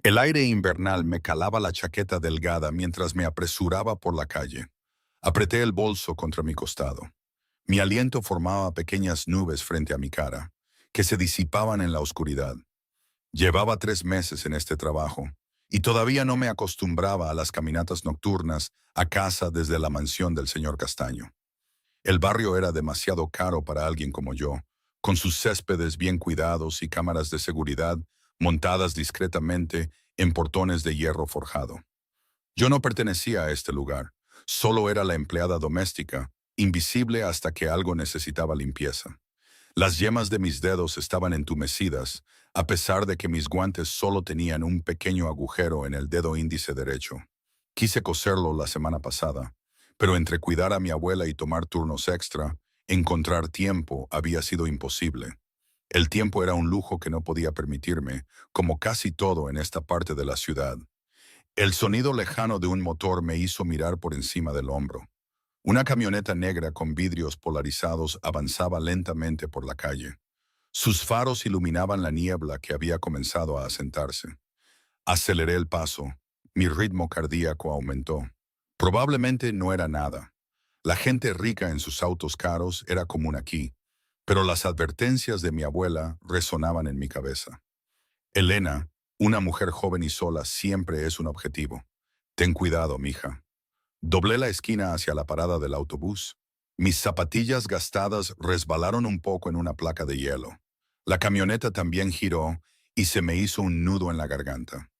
El aire invernal me calaba la chaqueta delgada mientras me apresuraba por la calle. Apreté el bolso contra mi costado. Mi aliento formaba pequeñas nubes frente a mi cara, que se disipaban en la oscuridad. Llevaba 3 meses en este trabajo, y todavía no me acostumbraba a las caminatas nocturnas a casa desde la mansión del señor Castaño. El barrio era demasiado caro para alguien como yo, con sus céspedes bien cuidados y cámaras de seguridad montadas discretamente en portones de hierro forjado. Yo no pertenecía a este lugar, solo era la empleada doméstica, invisible hasta que algo necesitaba limpieza. Las yemas de mis dedos estaban entumecidas, a pesar de que mis guantes solo tenían un pequeño agujero en el dedo índice derecho. Quise coserlo la semana pasada, pero entre cuidar a mi abuela y tomar turnos extra, encontrar tiempo había sido imposible. El tiempo era un lujo que no podía permitirme, como casi todo en esta parte de la ciudad. El sonido lejano de un motor me hizo mirar por encima del hombro. Una camioneta negra con vidrios polarizados avanzaba lentamente por la calle. Sus faros iluminaban la niebla que había comenzado a asentarse. Aceleré el paso. Mi ritmo cardíaco aumentó. Probablemente no era nada. La gente rica en sus autos caros era común aquí, pero las advertencias de mi abuela resonaban en mi cabeza. Elena, una mujer joven y sola, siempre es un objetivo. Ten cuidado, mija. Doblé la esquina hacia la parada del autobús. Mis zapatillas gastadas resbalaron un poco en una placa de hielo. La camioneta también giró y se me hizo un nudo en la garganta.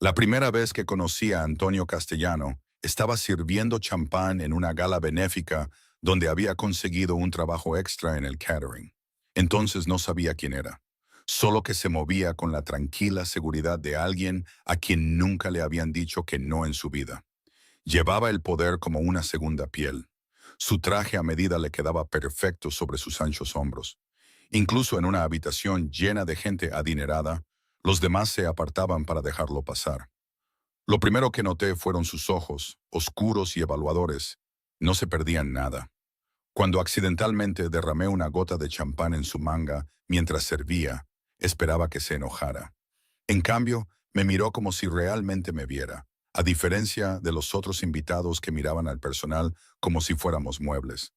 La primera vez que conocí a Antonio Castellano, estaba sirviendo champán en una gala benéfica donde había conseguido un trabajo extra en el catering. Entonces no sabía quién era, solo que se movía con la tranquila seguridad de alguien a quien nunca le habían dicho que no en su vida. Llevaba el poder como una segunda piel. Su traje a medida le quedaba perfecto sobre sus anchos hombros. Incluso en una habitación llena de gente adinerada, los demás se apartaban para dejarlo pasar. Lo primero que noté fueron sus ojos, oscuros y evaluadores. No se perdían nada. Cuando accidentalmente derramé una gota de champán en su manga mientras servía, esperaba que se enojara. En cambio, me miró como si realmente me viera, a diferencia de los otros invitados que miraban al personal como si fuéramos muebles.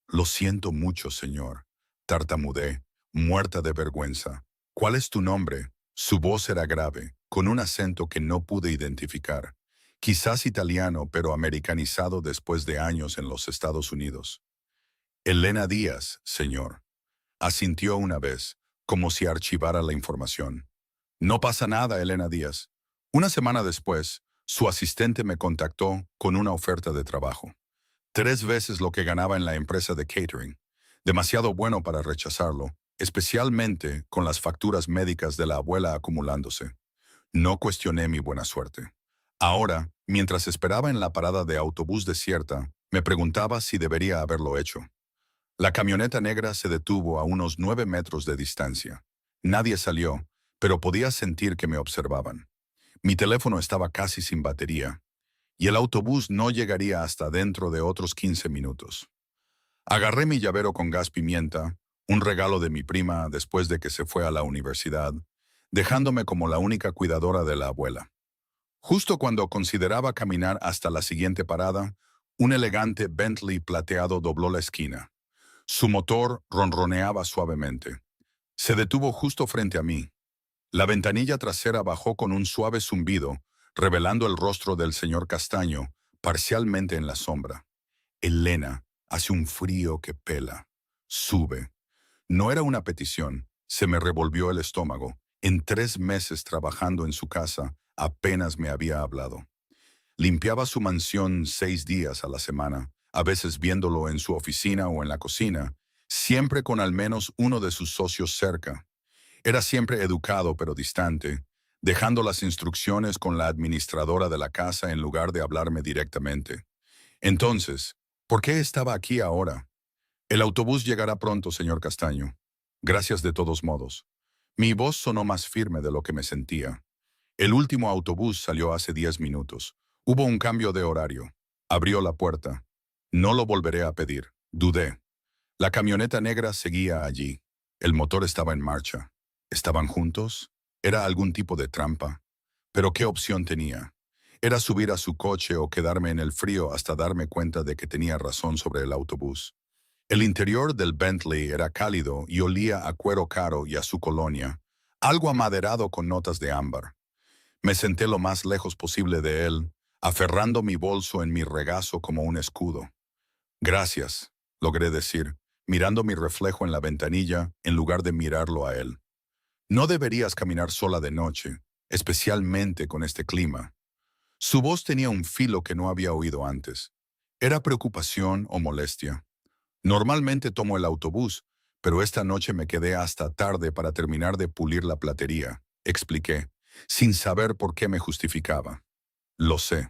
Lo siento mucho, señor. Tartamudeé, muerta de vergüenza. ¿Cuál es tu nombre? Su voz era grave, con un acento que no pude identificar. Quizás italiano, pero americanizado después de años en los Estados Unidos. Elena Díaz, señor. Asintió una vez, como si archivara la información. No pasa nada, Elena Díaz. Una semana después, su asistente me contactó con una oferta de trabajo. 3 veces lo que ganaba en la empresa de catering. Demasiado bueno para rechazarlo, especialmente con las facturas médicas de la abuela acumulándose. No cuestioné mi buena suerte. Ahora, mientras esperaba en la parada de autobús desierta, me preguntaba si debería haberlo hecho. La camioneta negra se detuvo a unos 9 metros de distancia. Nadie salió, pero podía sentir que me observaban. Mi teléfono estaba casi sin batería, y el autobús no llegaría hasta dentro de otros 15 minutos. Agarré mi llavero con gas pimienta, un regalo de mi prima después de que se fue a la universidad, dejándome como la única cuidadora de la abuela. Justo cuando consideraba caminar hasta la siguiente parada, un elegante Bentley plateado dobló la esquina. Su motor ronroneaba suavemente. Se detuvo justo frente a mí. La ventanilla trasera bajó con un suave zumbido, revelando el rostro del señor Castaño, parcialmente en la sombra. Elena, hace un frío que pela. Sube. No era una petición. Se me revolvió el estómago. En 3 meses trabajando en su casa, apenas me había hablado. Limpiaba su mansión 6 días a la semana, a veces viéndolo en su oficina o en la cocina, siempre con al menos uno de sus socios cerca. Era siempre educado pero distante, dejando las instrucciones con la administradora de la casa en lugar de hablarme directamente. Entonces, ¿por qué estaba aquí ahora? El autobús llegará pronto, señor Castaño. Gracias de todos modos. Mi voz sonó más firme de lo que me sentía. El último autobús salió hace 10 minutos. Hubo un cambio de horario. Abrió la puerta. No lo volveré a pedir. Dudé. La camioneta negra seguía allí. El motor estaba en marcha. ¿Estaban juntos? ¿Era algún tipo de trampa? Pero ¿qué opción tenía? Era subir a su coche o quedarme en el frío hasta darme cuenta de que tenía razón sobre el autobús. El interior del Bentley era cálido y olía a cuero caro y a su colonia, algo amaderado con notas de ámbar. Me senté lo más lejos posible de él, aferrando mi bolso en mi regazo como un escudo. Gracias, logré decir, mirando mi reflejo en la ventanilla en lugar de mirarlo a él. No deberías caminar sola de noche, especialmente con este clima. Su voz tenía un filo que no había oído antes. ¿Era preocupación o molestia? Normalmente tomo el autobús, pero esta noche me quedé hasta tarde para terminar de pulir la platería, expliqué, sin saber por qué me justificaba. Lo sé.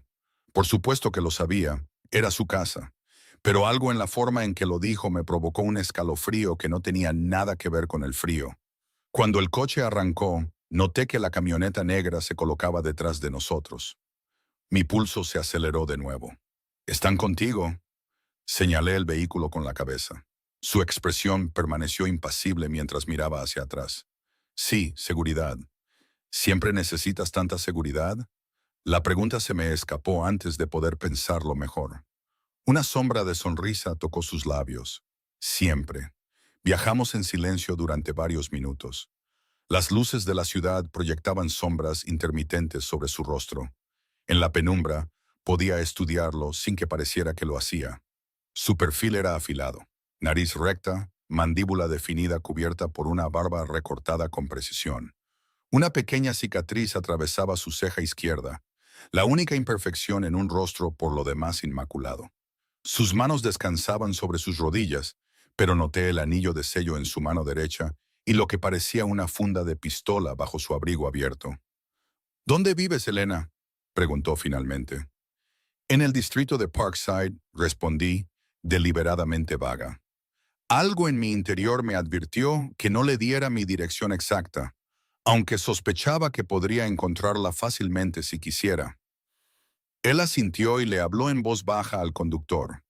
Por supuesto que lo sabía. Era su casa. Pero algo en la forma en que lo dijo me provocó un escalofrío que no tenía nada que ver con el frío. Cuando el coche arrancó, noté que la camioneta negra se colocaba detrás de nosotros. Mi pulso se aceleró de nuevo. «¿Están contigo?», señalé el vehículo con la cabeza. Su expresión permaneció impasible mientras miraba hacia atrás. «Sí, seguridad». «¿Siempre necesitas tanta seguridad?». La pregunta se me escapó antes de poder pensarlo mejor. Una sombra de sonrisa tocó sus labios. «Siempre». Viajamos en silencio durante varios minutos. Las luces de la ciudad proyectaban sombras intermitentes sobre su rostro. En la penumbra, podía estudiarlo sin que pareciera que lo hacía. Su perfil era afilado, nariz recta, mandíbula definida cubierta por una barba recortada con precisión. Una pequeña cicatriz atravesaba su ceja izquierda, la única imperfección en un rostro por lo demás inmaculado. Sus manos descansaban sobre sus rodillas, pero noté el anillo de sello en su mano derecha y lo que parecía una funda de pistola bajo su abrigo abierto. «¿Dónde vives, Elena?», preguntó finalmente. «En el distrito de Parkside», respondí, deliberadamente vaga. Algo en mi interior me advirtió que no le diera mi dirección exacta, aunque sospechaba que podría encontrarla fácilmente si quisiera. Él asintió y le habló en voz baja al conductor.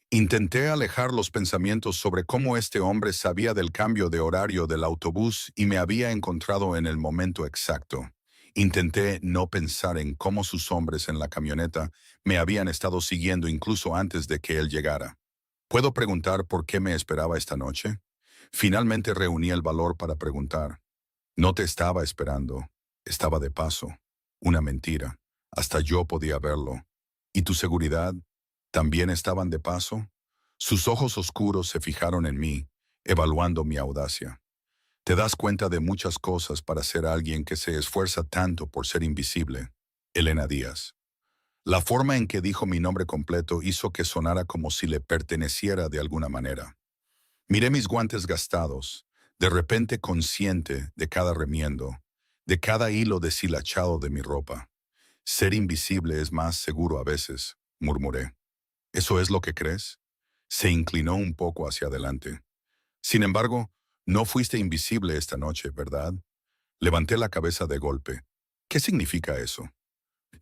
Intenté alejar los pensamientos sobre cómo este hombre sabía del cambio de horario del autobús y me había encontrado en el momento exacto. Intenté no pensar en cómo sus hombres en la camioneta me habían estado siguiendo incluso antes de que él llegara. ¿Puedo preguntar por qué me esperaba esta noche? Finalmente reuní el valor para preguntar. No te estaba esperando. Estaba de paso. Una mentira. Hasta yo podía verlo. ¿Y tu seguridad? ¿También estaban de paso? Sus ojos oscuros se fijaron en mí, evaluando mi audacia. Te das cuenta de muchas cosas para ser alguien que se esfuerza tanto por ser invisible. Elena Díaz. La forma en que dijo mi nombre completo hizo que sonara como si le perteneciera de alguna manera. Miré mis guantes gastados, de repente consciente de cada remiendo, de cada hilo deshilachado de mi ropa. Ser invisible es más seguro a veces, murmuré. ¿Eso es lo que crees? Se inclinó un poco hacia adelante. Sin embargo, no fuiste invisible esta noche, ¿verdad? Levanté la cabeza de golpe. ¿Qué significa eso?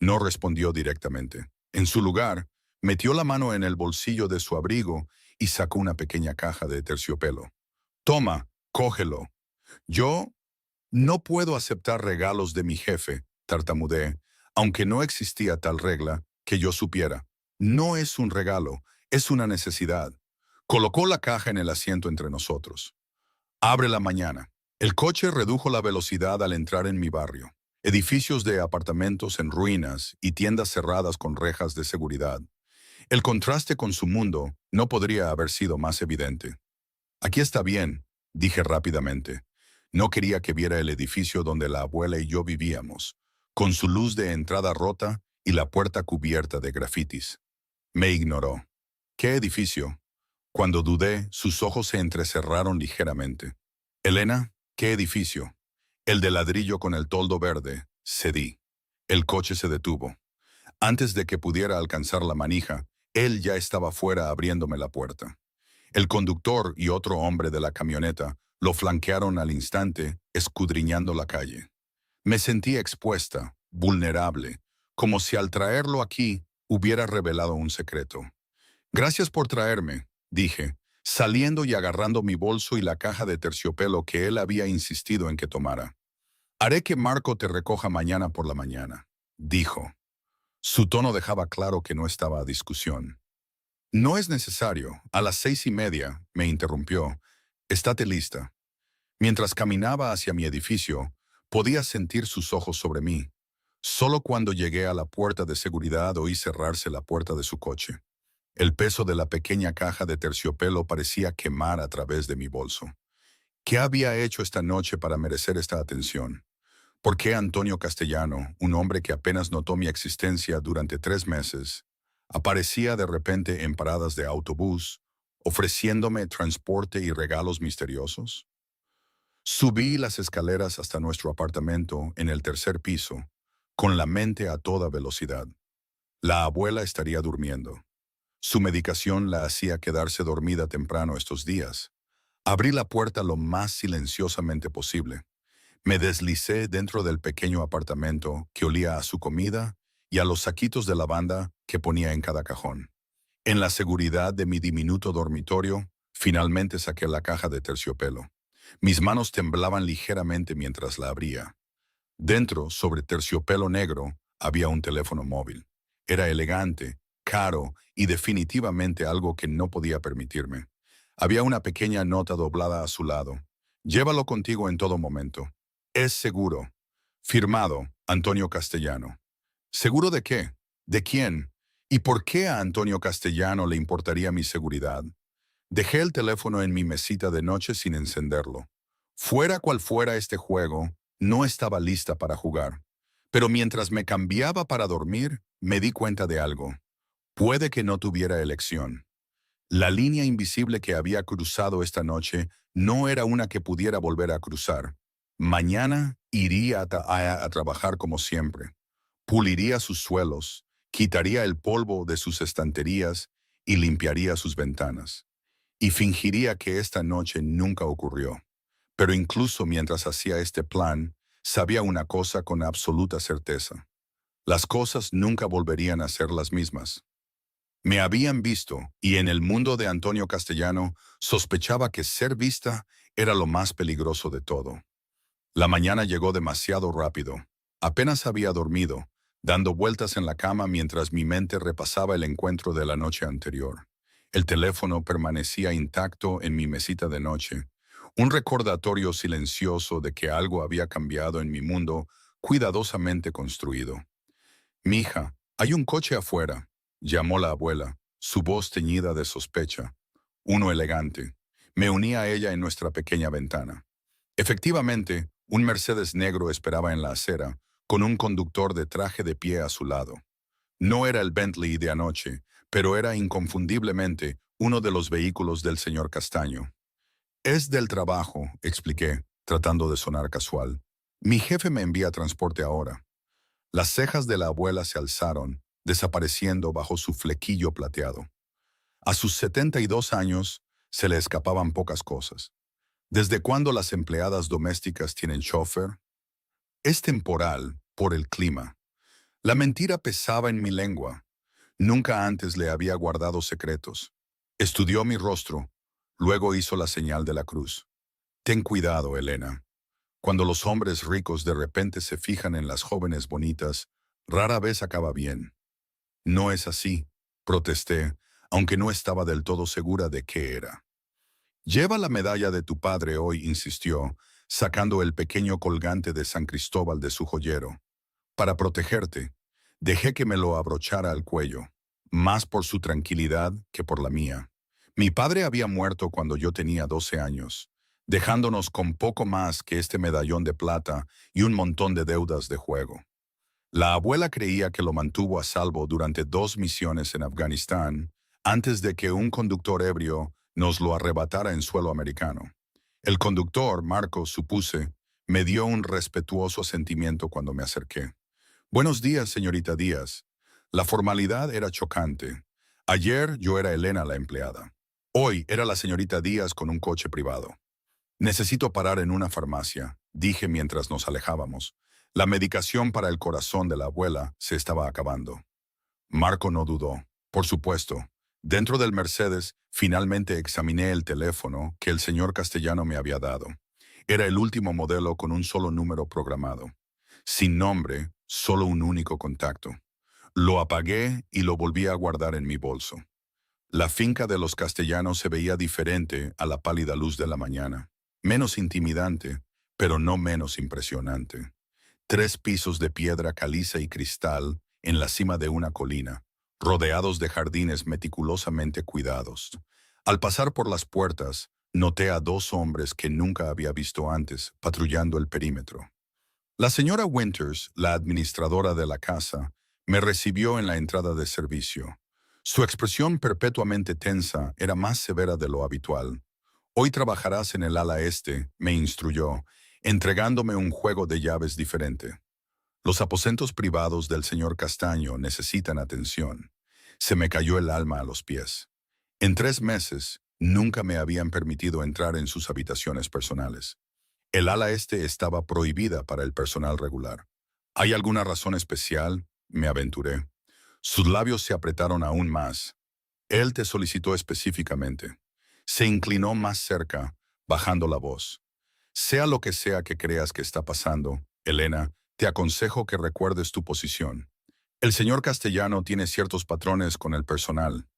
No respondió directamente. En su lugar, metió la mano en el bolsillo de su abrigo y sacó una pequeña caja de terciopelo. «Toma, cógelo». «Yo no puedo aceptar regalos de mi jefe», tartamudeé, aunque no existía tal regla que yo supiera. «No es un regalo, es una necesidad». Colocó la caja en el asiento entre nosotros. «Abre la mañana». El coche redujo la velocidad al entrar en mi barrio. Edificios de apartamentos en ruinas y tiendas cerradas con rejas de seguridad. El contraste con su mundo no podría haber sido más evidente. «Aquí está bien», dije rápidamente. No quería que viera el edificio donde la abuela y yo vivíamos, con su luz de entrada rota y la puerta cubierta de grafitis. Me ignoró. «¿Qué edificio?». Cuando dudé, sus ojos se entrecerraron ligeramente. «Elena, ¿qué edificio?». «El de ladrillo con el toldo verde», cedí. El coche se detuvo. Antes de que pudiera alcanzar la manija, él ya estaba fuera abriéndome la puerta. El conductor y otro hombre de la camioneta lo flanquearon al instante, escudriñando la calle. Me sentí expuesta, vulnerable, como si al traerlo aquí hubiera revelado un secreto. «Gracias por traerme», dije, saliendo y agarrando mi bolso y la caja de terciopelo que él había insistido en que tomara. «Haré que Marco te recoja mañana por la mañana». dijo. Su tono dejaba claro que no estaba a discusión. No es necesario. A las 6:30, me interrumpió. Estate lista. Mientras caminaba hacia mi edificio, podía sentir sus ojos sobre mí. Solo cuando llegué a la puerta de seguridad oí cerrarse la puerta de su coche. El peso de la pequeña caja de terciopelo parecía quemar a través de mi bolso. ¿Qué había hecho esta noche para merecer esta atención? ¿Por qué Antonio Castellano, un hombre que apenas notó mi existencia durante 3 meses, aparecía de repente en paradas de autobús, ofreciéndome transporte y regalos misteriosos? Subí las escaleras hasta nuestro apartamento en el tercer piso, con la mente a toda velocidad. La abuela estaría durmiendo. Su medicación la hacía quedarse dormida temprano estos días. Abrí la puerta lo más silenciosamente posible. Me deslicé dentro del pequeño apartamento que olía a su comida y a los saquitos de lavanda que ponía en cada cajón. En la seguridad de mi diminuto dormitorio, finalmente saqué la caja de terciopelo. Mis manos temblaban ligeramente mientras la abría. Dentro, sobre terciopelo negro, había un teléfono móvil. Era elegante, caro y definitivamente algo que no podía permitirme. Había una pequeña nota doblada a su lado. Llévalo contigo en todo momento. Es seguro. Firmado, Antonio Castellano. ¿Seguro de qué? ¿De quién? ¿Y por qué a Antonio Castellano le importaría mi seguridad? Dejé el teléfono en mi mesita de noche sin encenderlo. Fuera cual fuera este juego, no estaba lista para jugar. Pero mientras me cambiaba para dormir, me di cuenta de algo. Puede que no tuviera elección. La línea invisible que había cruzado esta noche no era una que pudiera volver a cruzar. Mañana iría a trabajar como siempre. Puliría sus suelos, quitaría el polvo de sus estanterías y limpiaría sus ventanas. Y fingiría que esta noche nunca ocurrió. Pero incluso mientras hacía este plan, sabía una cosa con absoluta certeza. Las cosas nunca volverían a ser las mismas. Me habían visto, y en el mundo de Antonio Castellano sospechaba que ser vista era lo más peligroso de todo. La mañana llegó demasiado rápido. Apenas había dormido, dando vueltas en la cama mientras mi mente repasaba el encuentro de la noche anterior. El teléfono permanecía intacto en mi mesita de noche, un recordatorio silencioso de que algo había cambiado en mi mundo cuidadosamente construido. «Mija, hay un coche afuera», llamó la abuela, su voz teñida de sospecha. Uno elegante. Me uní a ella en nuestra pequeña ventana. Efectivamente, un Mercedes negro esperaba en la acera, con un conductor de traje de pie a su lado. No era el Bentley de anoche, pero era inconfundiblemente uno de los vehículos del señor Castaño. «Es del trabajo», expliqué, tratando de sonar casual. «Mi jefe me envía transporte ahora». Las cejas de la abuela se alzaron, desapareciendo bajo su flequillo plateado. A sus 72 años se le escapaban pocas cosas. ¿Desde cuándo las empleadas domésticas tienen chofer? Es temporal, por el clima. La mentira pesaba en mi lengua. Nunca antes le había guardado secretos. Estudió mi rostro, luego hizo la señal de la cruz. Ten cuidado, Elena. Cuando los hombres ricos de repente se fijan en las jóvenes bonitas, rara vez acaba bien. No es así, protesté, aunque no estaba del todo segura de qué era. Lleva la medalla de tu padre hoy, insistió, sacando el pequeño colgante de San Cristóbal de su joyero. Para protegerte, dejé que me lo abrochara al cuello, más por su tranquilidad que por la mía. Mi padre había muerto cuando yo tenía 12 años, dejándonos con poco más que este medallón de plata y un montón de deudas de juego. La abuela creía que lo mantuvo a salvo durante 2 misiones en Afganistán, antes de que un conductor ebrio nos lo arrebatara en suelo americano. El conductor, Marco, supuse, me dio un respetuoso asentimiento cuando me acerqué. «Buenos días, señorita Díaz». La formalidad era chocante. Ayer yo era Elena la empleada. Hoy era la señorita Díaz con un coche privado. «Necesito parar en una farmacia», dije mientras nos alejábamos. La medicación para el corazón de la abuela se estaba acabando. Marco no dudó. Por supuesto. Dentro del Mercedes, finalmente examiné el teléfono que el señor Castellano me había dado. Era el último modelo con un solo número programado. Sin nombre, Solo un único contacto. Lo apagué y lo volví a guardar en mi bolso. La finca de los Castellanos se veía diferente a la pálida luz de la mañana. Menos intimidante, pero no menos impresionante. 3 pisos de piedra caliza y cristal en la cima de una colina, rodeados de jardines meticulosamente cuidados. Al pasar por las puertas, noté a 2 hombres que nunca había visto antes, patrullando el perímetro. La señora Winters, la administradora de la casa, me recibió en la entrada de servicio. Su expresión perpetuamente tensa era más severa de lo habitual. Hoy trabajarás en el ala este, me instruyó, entregándome un juego de llaves diferente. Los aposentos privados del señor Castaño necesitan atención. Se me cayó el alma a los pies. En 3 meses, nunca me habían permitido entrar en sus habitaciones personales. El ala este estaba prohibida para el personal regular. ¿Hay alguna razón especial? Me aventuré. Sus labios se apretaron aún más. Él te solicitó específicamente. Se inclinó más cerca, bajando la voz. Sea lo que sea que creas que está pasando, Elena, te aconsejo que recuerdes tu posición. El señor Castellano tiene ciertos patrones con el personal.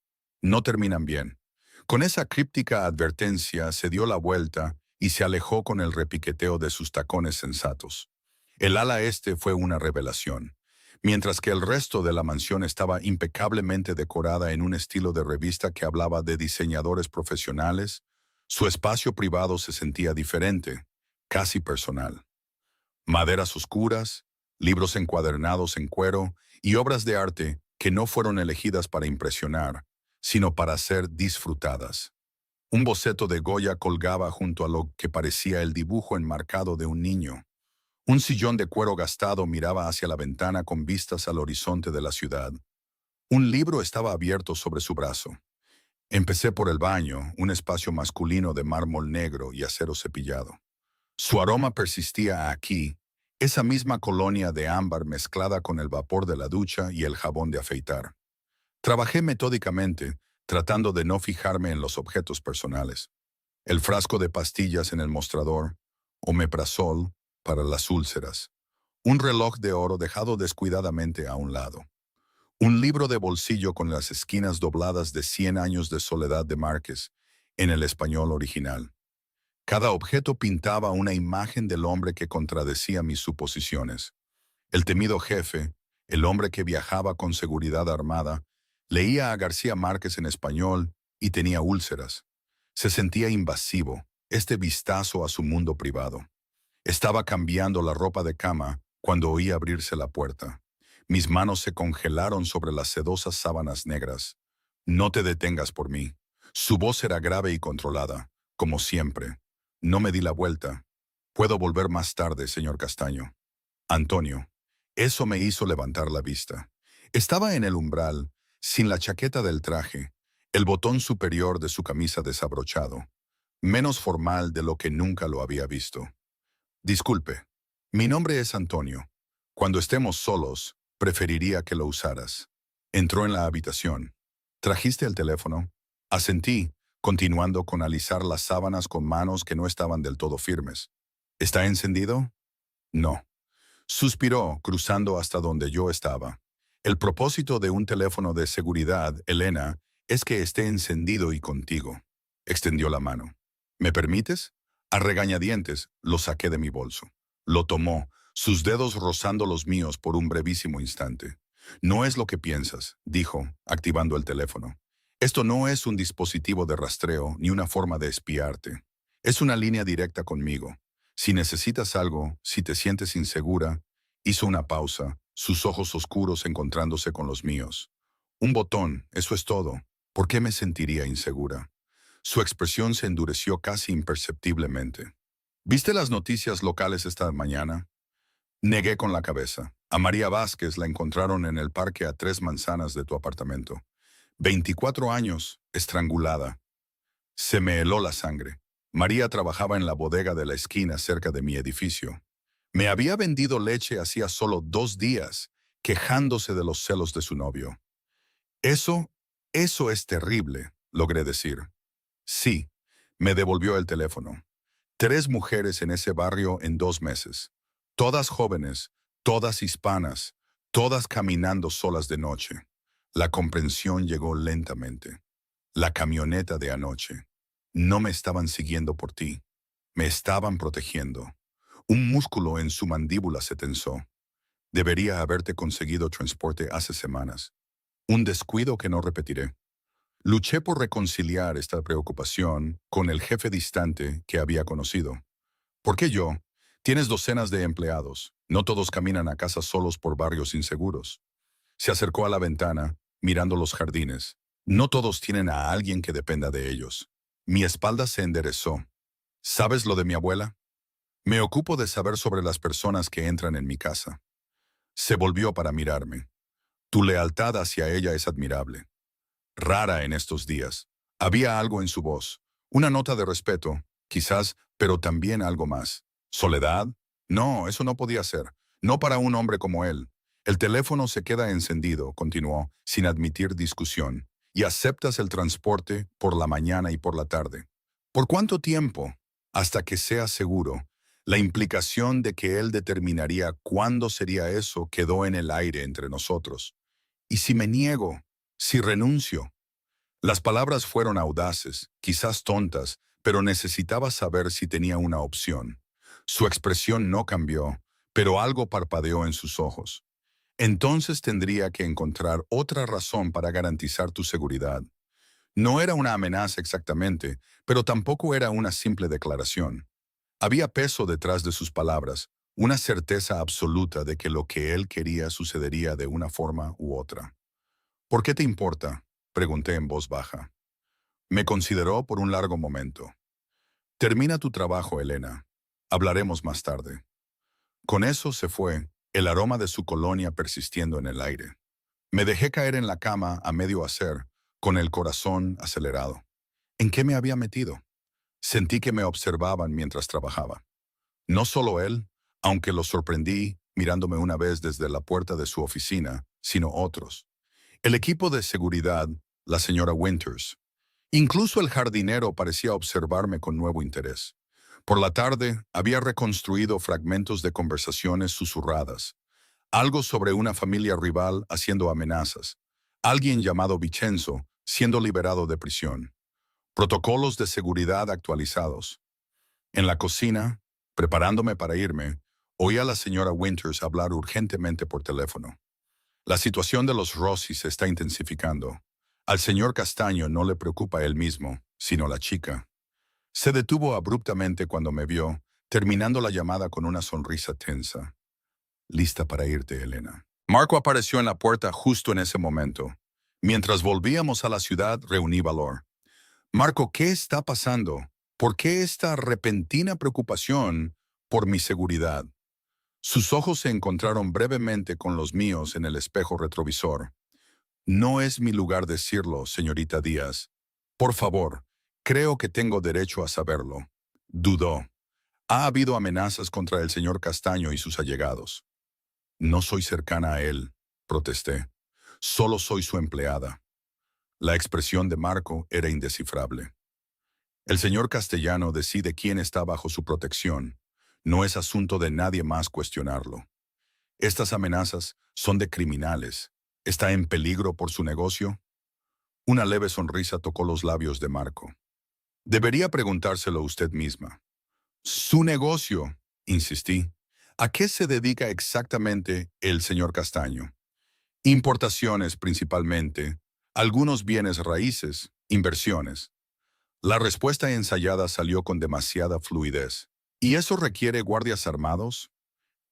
No terminan bien. Con esa críptica advertencia se dio la vuelta y se alejó con el repiqueteo de sus tacones sensatos. El ala este fue una revelación. Mientras que el resto de la mansión estaba impecablemente decorada en un estilo de revista que hablaba de diseñadores profesionales, su espacio privado se sentía diferente, casi personal. Maderas oscuras, libros encuadernados en cuero y obras de arte que no fueron elegidas para impresionar, sino para ser disfrutadas. Un boceto de Goya colgaba junto a lo que parecía el dibujo enmarcado de un niño. Un sillón de cuero gastado miraba hacia la ventana con vistas al horizonte de la ciudad. Un libro estaba abierto sobre su brazo. Empecé por el baño, un espacio masculino de mármol negro y acero cepillado. Su aroma persistía aquí, esa misma colonia de ámbar mezclada con el vapor de la ducha y el jabón de afeitar. Trabajé metódicamente, tratando de no fijarme en los objetos personales. El frasco de pastillas en el mostrador, omeprazol para las úlceras, un reloj de oro dejado descuidadamente a un lado, un libro de bolsillo con las esquinas dobladas de 100 años de soledad de Márquez, en el español original. Cada objeto pintaba una imagen del hombre que contradecía mis suposiciones. El temido jefe, el hombre que viajaba con seguridad armada, leía a García Márquez en español y tenía úlceras. Se sentía invasivo, este vistazo a su mundo privado. Estaba cambiando la ropa de cama cuando oí abrirse la puerta. Mis manos se congelaron sobre las sedosas sábanas negras. No te detengas por mí. Su voz era grave y controlada, como siempre. No me di la vuelta. Puedo volver más tarde, señor Castaño. Antonio. Eso me hizo levantar la vista. Estaba en el umbral, sin la chaqueta del traje, el botón superior de su camisa desabrochado, menos formal de lo que nunca lo había visto. Disculpe, mi nombre es Antonio. Cuando estemos solos, preferiría que lo usaras. Entró en la habitación. ¿Trajiste el teléfono? Asentí, continuando con alisar las sábanas con manos que no estaban del todo firmes. ¿Está encendido? No. Suspiró, cruzando hasta donde yo estaba. El propósito de un teléfono de seguridad, Elena, es que esté encendido y contigo. Extendió la mano. ¿Me permites? A regañadientes, lo saqué de mi bolso. Lo tomó, sus dedos rozando los míos por un brevísimo instante. No es lo que piensas, dijo, activando el teléfono. Esto no es un dispositivo de rastreo ni una forma de espiarte. Es una línea directa conmigo. Si necesitas algo, si te sientes insegura, hizo una pausa, sus ojos oscuros encontrándose con los míos. Un botón, eso es todo. ¿Por qué me sentiría insegura? Su expresión se endureció casi imperceptiblemente. ¿Viste las noticias locales esta mañana? Negué con la cabeza. A María Vázquez la encontraron en el parque a 3 manzanas de tu apartamento. 24 años, estrangulada. Se me heló la sangre. María trabajaba en la bodega de la esquina cerca de mi edificio. Me había vendido leche hacía solo 2 días, quejándose de los celos de su novio. Eso es terrible, logré decir. Sí, me devolvió el teléfono. 3 mujeres en ese barrio en 2 meses. Todas jóvenes, todas hispanas, todas caminando solas de noche. La comprensión llegó lentamente. La camioneta de anoche. No me estaban siguiendo por ti, me estaban protegiendo. Un músculo en su mandíbula se tensó. Debería haberte conseguido transporte hace semanas. Un descuido que no repetiré. Luché por reconciliar esta preocupación con el jefe distante que había conocido. ¿Por qué yo? Tienes docenas de empleados. No todos caminan a casa solos por barrios inseguros. Se acercó a la ventana, mirando los jardines. No todos tienen a alguien que dependa de ellos. Mi espalda se enderezó. ¿Sabes lo de mi abuela? Me ocupo de saber sobre las personas que entran en mi casa. Se volvió para mirarme. Tu lealtad hacia ella es admirable. Rara en estos días. Había algo en su voz. Una nota de respeto, quizás, pero también algo más. ¿Soledad? No, eso no podía ser. No para un hombre como él. El teléfono se queda encendido, continuó, sin admitir discusión. Y aceptas el transporte por la mañana y por la tarde. ¿Por cuánto tiempo? Hasta que sea seguro. La implicación de que él determinaría cuándo sería eso quedó en el aire entre nosotros. ¿Y si me niego? ¿Si renuncio? Las palabras fueron audaces, quizás tontas, pero necesitaba saber si tenía una opción. Su expresión no cambió, pero algo parpadeó en sus ojos. Entonces tendría que encontrar otra razón para garantizar tu seguridad. No era una amenaza exactamente, pero tampoco era una simple declaración. Había peso detrás de sus palabras, una certeza absoluta de que lo que él quería sucedería de una forma u otra. ¿Por qué te importa?, pregunté en voz baja. Me consideró por un largo momento. Termina tu trabajo, Elena. Hablaremos más tarde. Con eso se fue, el aroma de su colonia persistiendo en el aire. Me dejé caer en la cama a medio hacer, con el corazón acelerado. ¿En qué me había metido? Sentí que me observaban mientras trabajaba. No solo él, aunque lo sorprendí mirándome una vez desde la puerta de su oficina, sino otros. El equipo de seguridad, la señora Winters. Incluso el jardinero parecía observarme con nuevo interés. Por la tarde había reconstruido fragmentos de conversaciones susurradas. Algo sobre una familia rival haciendo amenazas. Alguien llamado Vincenzo siendo liberado de prisión. Protocolos de seguridad actualizados. En la cocina, preparándome para irme, oí a la señora Winters hablar urgentemente por teléfono. La situación de los Rossi se está intensificando. Al señor Castaño no le preocupa él mismo, sino la chica. Se detuvo abruptamente cuando me vio, terminando la llamada con una sonrisa tensa. Lista para irte, Elena. Marco apareció en la puerta justo en ese momento. Mientras volvíamos a la ciudad, reuní valor. Marco, ¿qué está pasando? ¿Por qué esta repentina preocupación por mi seguridad? Sus ojos se encontraron brevemente con los míos en el espejo retrovisor. No es mi lugar decirlo, señorita Díaz. Por favor, creo que tengo derecho a saberlo. Dudó. Ha habido amenazas contra el señor Castaño y sus allegados. No soy cercana a él, protesté. Solo soy su empleada. La expresión de Marco era indescifrable. El señor Castellano decide quién está bajo su protección. No es asunto de nadie más cuestionarlo. Estas amenazas son de criminales. ¿Está en peligro por su negocio? Una leve sonrisa tocó los labios de Marco. Debería preguntárselo usted misma. Su negocio, insistí. ¿A qué se dedica exactamente el señor Castaño? Importaciones principalmente, algunos bienes raíces, inversiones. La respuesta ensayada salió con demasiada fluidez. ¿Y eso requiere guardias armados?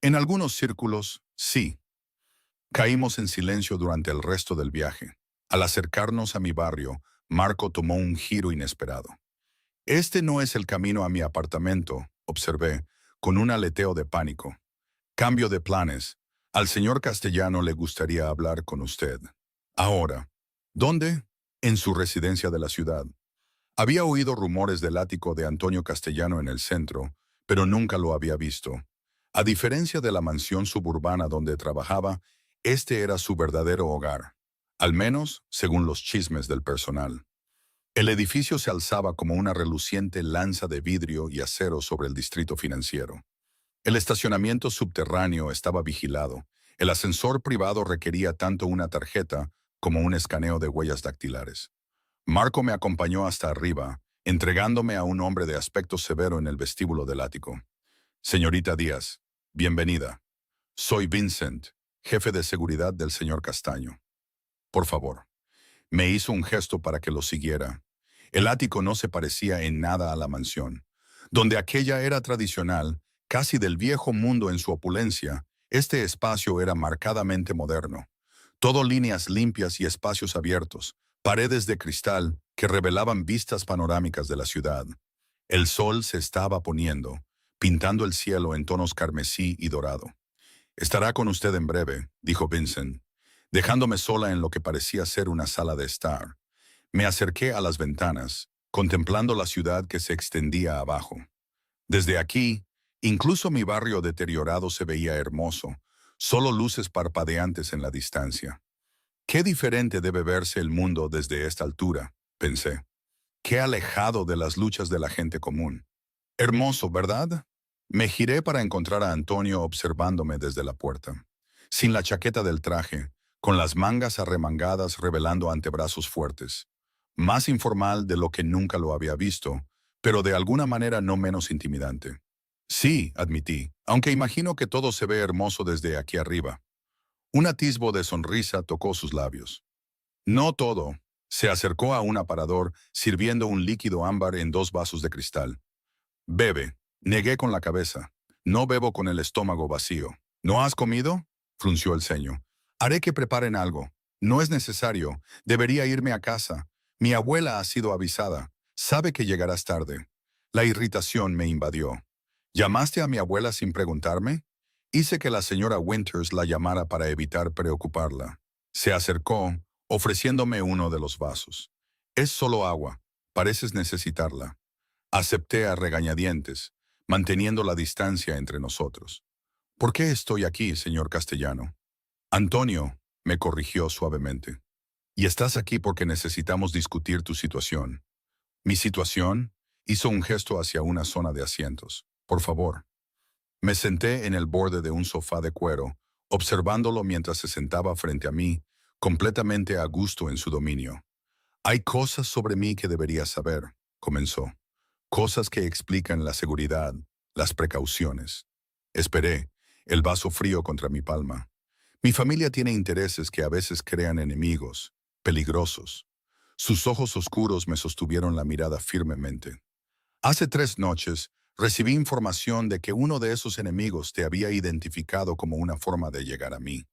En algunos círculos, sí. Caímos en silencio durante el resto del viaje. Al acercarnos a mi barrio, Marco tomó un giro inesperado. Este no es el camino a mi apartamento, observé, con un aleteo de pánico. Cambio de planes. Al señor Castellano le gustaría hablar con usted. Ahora. ¿Dónde? En su residencia de la ciudad. Había oído rumores del ático de Antonio Castellano en el centro, pero nunca lo había visto. A diferencia de la mansión suburbana donde trabajaba, este era su verdadero hogar, al menos según los chismes del personal. El edificio se alzaba como una reluciente lanza de vidrio y acero sobre el distrito financiero. El estacionamiento subterráneo estaba vigilado. El ascensor privado requería tanto una tarjeta como un escaneo de huellas dactilares. Marco me acompañó hasta arriba, entregándome a un hombre de aspecto severo en el vestíbulo del ático. Señorita Díaz, bienvenida. Soy Vincent, jefe de seguridad del señor Castaño. Por favor. Me hizo un gesto para que lo siguiera. El ático no se parecía en nada a la mansión. Donde aquella era tradicional, casi del viejo mundo en su opulencia, este espacio era marcadamente moderno. Todo líneas limpias y espacios abiertos, paredes de cristal que revelaban vistas panorámicas de la ciudad. El sol se estaba poniendo, pintando el cielo en tonos carmesí y dorado. «Estará con usted en breve», dijo Vincent, dejándome sola en lo que parecía ser una sala de estar. Me acerqué a las ventanas, contemplando la ciudad que se extendía abajo. Desde aquí, incluso mi barrio deteriorado se veía hermoso, solo luces parpadeantes en la distancia. «Qué diferente debe verse el mundo desde esta altura», pensé. «Qué alejado de las luchas de la gente común». Hermoso, ¿verdad? Me giré para encontrar a Antonio observándome desde la puerta. Sin la chaqueta del traje, con las mangas arremangadas revelando antebrazos fuertes. Más informal de lo que nunca lo había visto, pero de alguna manera no menos intimidante. «Sí», admití, aunque imagino que todo se ve hermoso desde aquí arriba. Un atisbo de sonrisa tocó sus labios. «No todo». Se acercó a un aparador sirviendo un líquido ámbar en 2 vasos de cristal. «Bebe», negué con la cabeza. «No bebo con el estómago vacío». «¿No has comido?», frunció el ceño. «Haré que preparen algo». «No es necesario. Debería irme a casa. Mi abuela ha sido avisada. Sabe que llegarás tarde». La irritación me invadió. «¿Llamaste a mi abuela sin preguntarme?». Hice que la señora Winters la llamara para evitar preocuparla. Se acercó, ofreciéndome uno de los vasos. «Es solo agua. Pareces necesitarla». Acepté a regañadientes, manteniendo la distancia entre nosotros. «¿Por qué estoy aquí, señor Castellano?». «Antonio», me corrigió suavemente. «Y estás aquí porque necesitamos discutir tu situación». «¿Mi situación?». Hizo un gesto hacia una zona de asientos. «Por favor». Me senté en el borde de un sofá de cuero, observándolo mientras se sentaba frente a mí, completamente a gusto en su dominio. «Hay cosas sobre mí que deberías saber», comenzó. «Cosas que explican la seguridad, las precauciones». Esperé, el vaso frío contra mi palma. «Mi familia tiene intereses que a veces crean enemigos, peligrosos». Sus ojos oscuros me sostuvieron la mirada firmemente. «Hace 3 noches, recibí información de que uno de esos enemigos te había identificado como una forma de llegar a mí».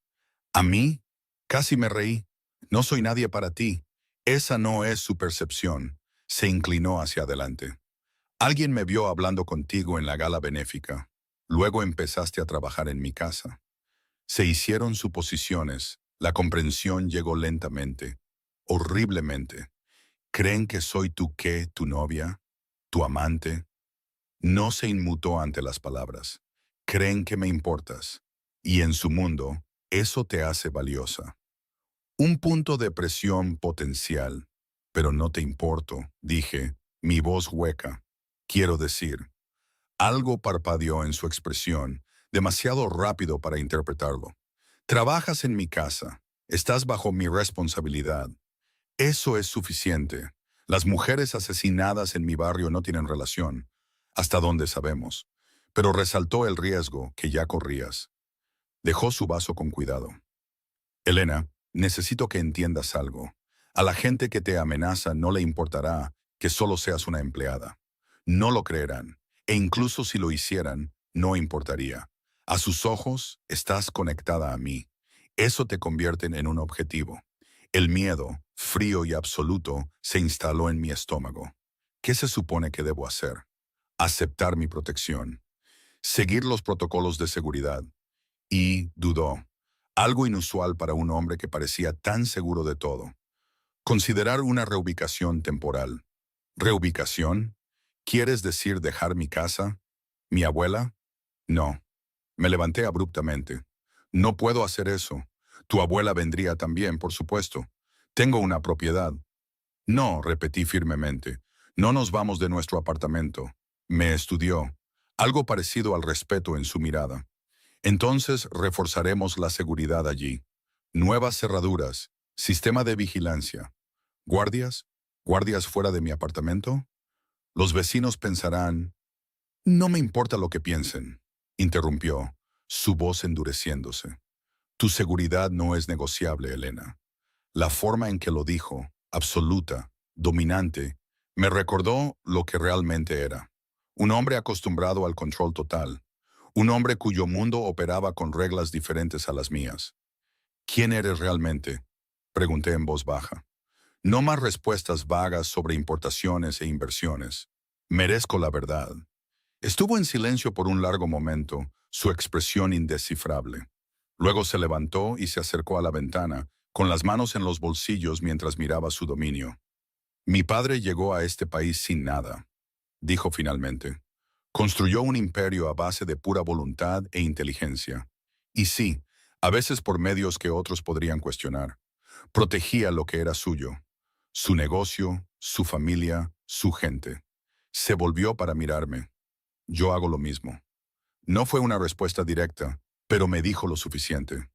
«¿A mí?». Casi me reí. «No soy nadie para ti. Esa no es su percepción». Se inclinó hacia adelante. «Alguien me vio hablando contigo en la gala benéfica. Luego empezaste a trabajar en mi casa». Se hicieron suposiciones. La comprensión llegó lentamente, horriblemente. «¿Creen que soy tú qué, tu novia? ¿Tu amante?». No se inmutó ante las palabras. «Creen que me importas. Y en su mundo, eso te hace valiosa. Un punto de presión potencial. Pero no te importo», dije, mi voz hueca. «Quiero decir». Algo parpadeó en su expresión, demasiado rápido para interpretarlo. «Trabajas en mi casa. Estás bajo mi responsabilidad. Eso es suficiente. Las mujeres asesinadas en mi barrio no tienen relación, hasta donde sabemos». Pero resaltó el riesgo que ya corrías. Dejó su vaso con cuidado. «Elena, necesito que entiendas algo. A la gente que te amenaza no le importará que solo seas una empleada. No lo creerán, e incluso si lo hicieran, no importaría. A sus ojos, estás conectada a mí. Eso te convierte en un objetivo». El miedo, frío y absoluto, se instaló en mi estómago. ¿Qué se supone que debo hacer? Aceptar mi protección. Seguir los protocolos de seguridad. Y dudó. Algo inusual para un hombre que parecía tan seguro de todo. Considerar una reubicación temporal. ¿Reubicación? ¿Quieres decir dejar mi casa? ¿Mi abuela? No. Me levanté abruptamente. «No puedo hacer eso. Tu abuela vendría también, por supuesto. Tengo una propiedad». «No», repetí firmemente. «No nos vamos de nuestro apartamento». Me estudió. algo parecido al respeto en su mirada. Entonces reforzaremos la seguridad allí. Nuevas cerraduras, sistema de vigilancia. ¿Guardias? ¿Guardias fuera de mi apartamento? Los vecinos pensarán, no me importa lo que piensen, interrumpió, su voz endureciéndose. Tu seguridad no es negociable, Elena. La forma en que lo dijo, absoluta, dominante, me recordó lo que realmente era. Un hombre acostumbrado al control total. Un hombre cuyo mundo operaba con reglas diferentes a las mías. ¿Quién eres realmente? Pregunté en voz baja. No más respuestas vagas sobre importaciones e inversiones. Merezco la verdad. Estuvo en silencio por un largo momento, su expresión indescifrable. Luego se levantó y se acercó a la ventana, con las manos en los bolsillos mientras miraba su dominio. Mi padre llegó a este país sin nada, dijo finalmente. Construyó un imperio a base de pura voluntad e inteligencia. Y sí, a veces por medios que otros podrían cuestionar. Protegía lo que era suyo. Su negocio, su familia, su gente. Se volvió para mirarme. Yo hago lo mismo. No fue una respuesta directa, pero me dijo lo suficiente.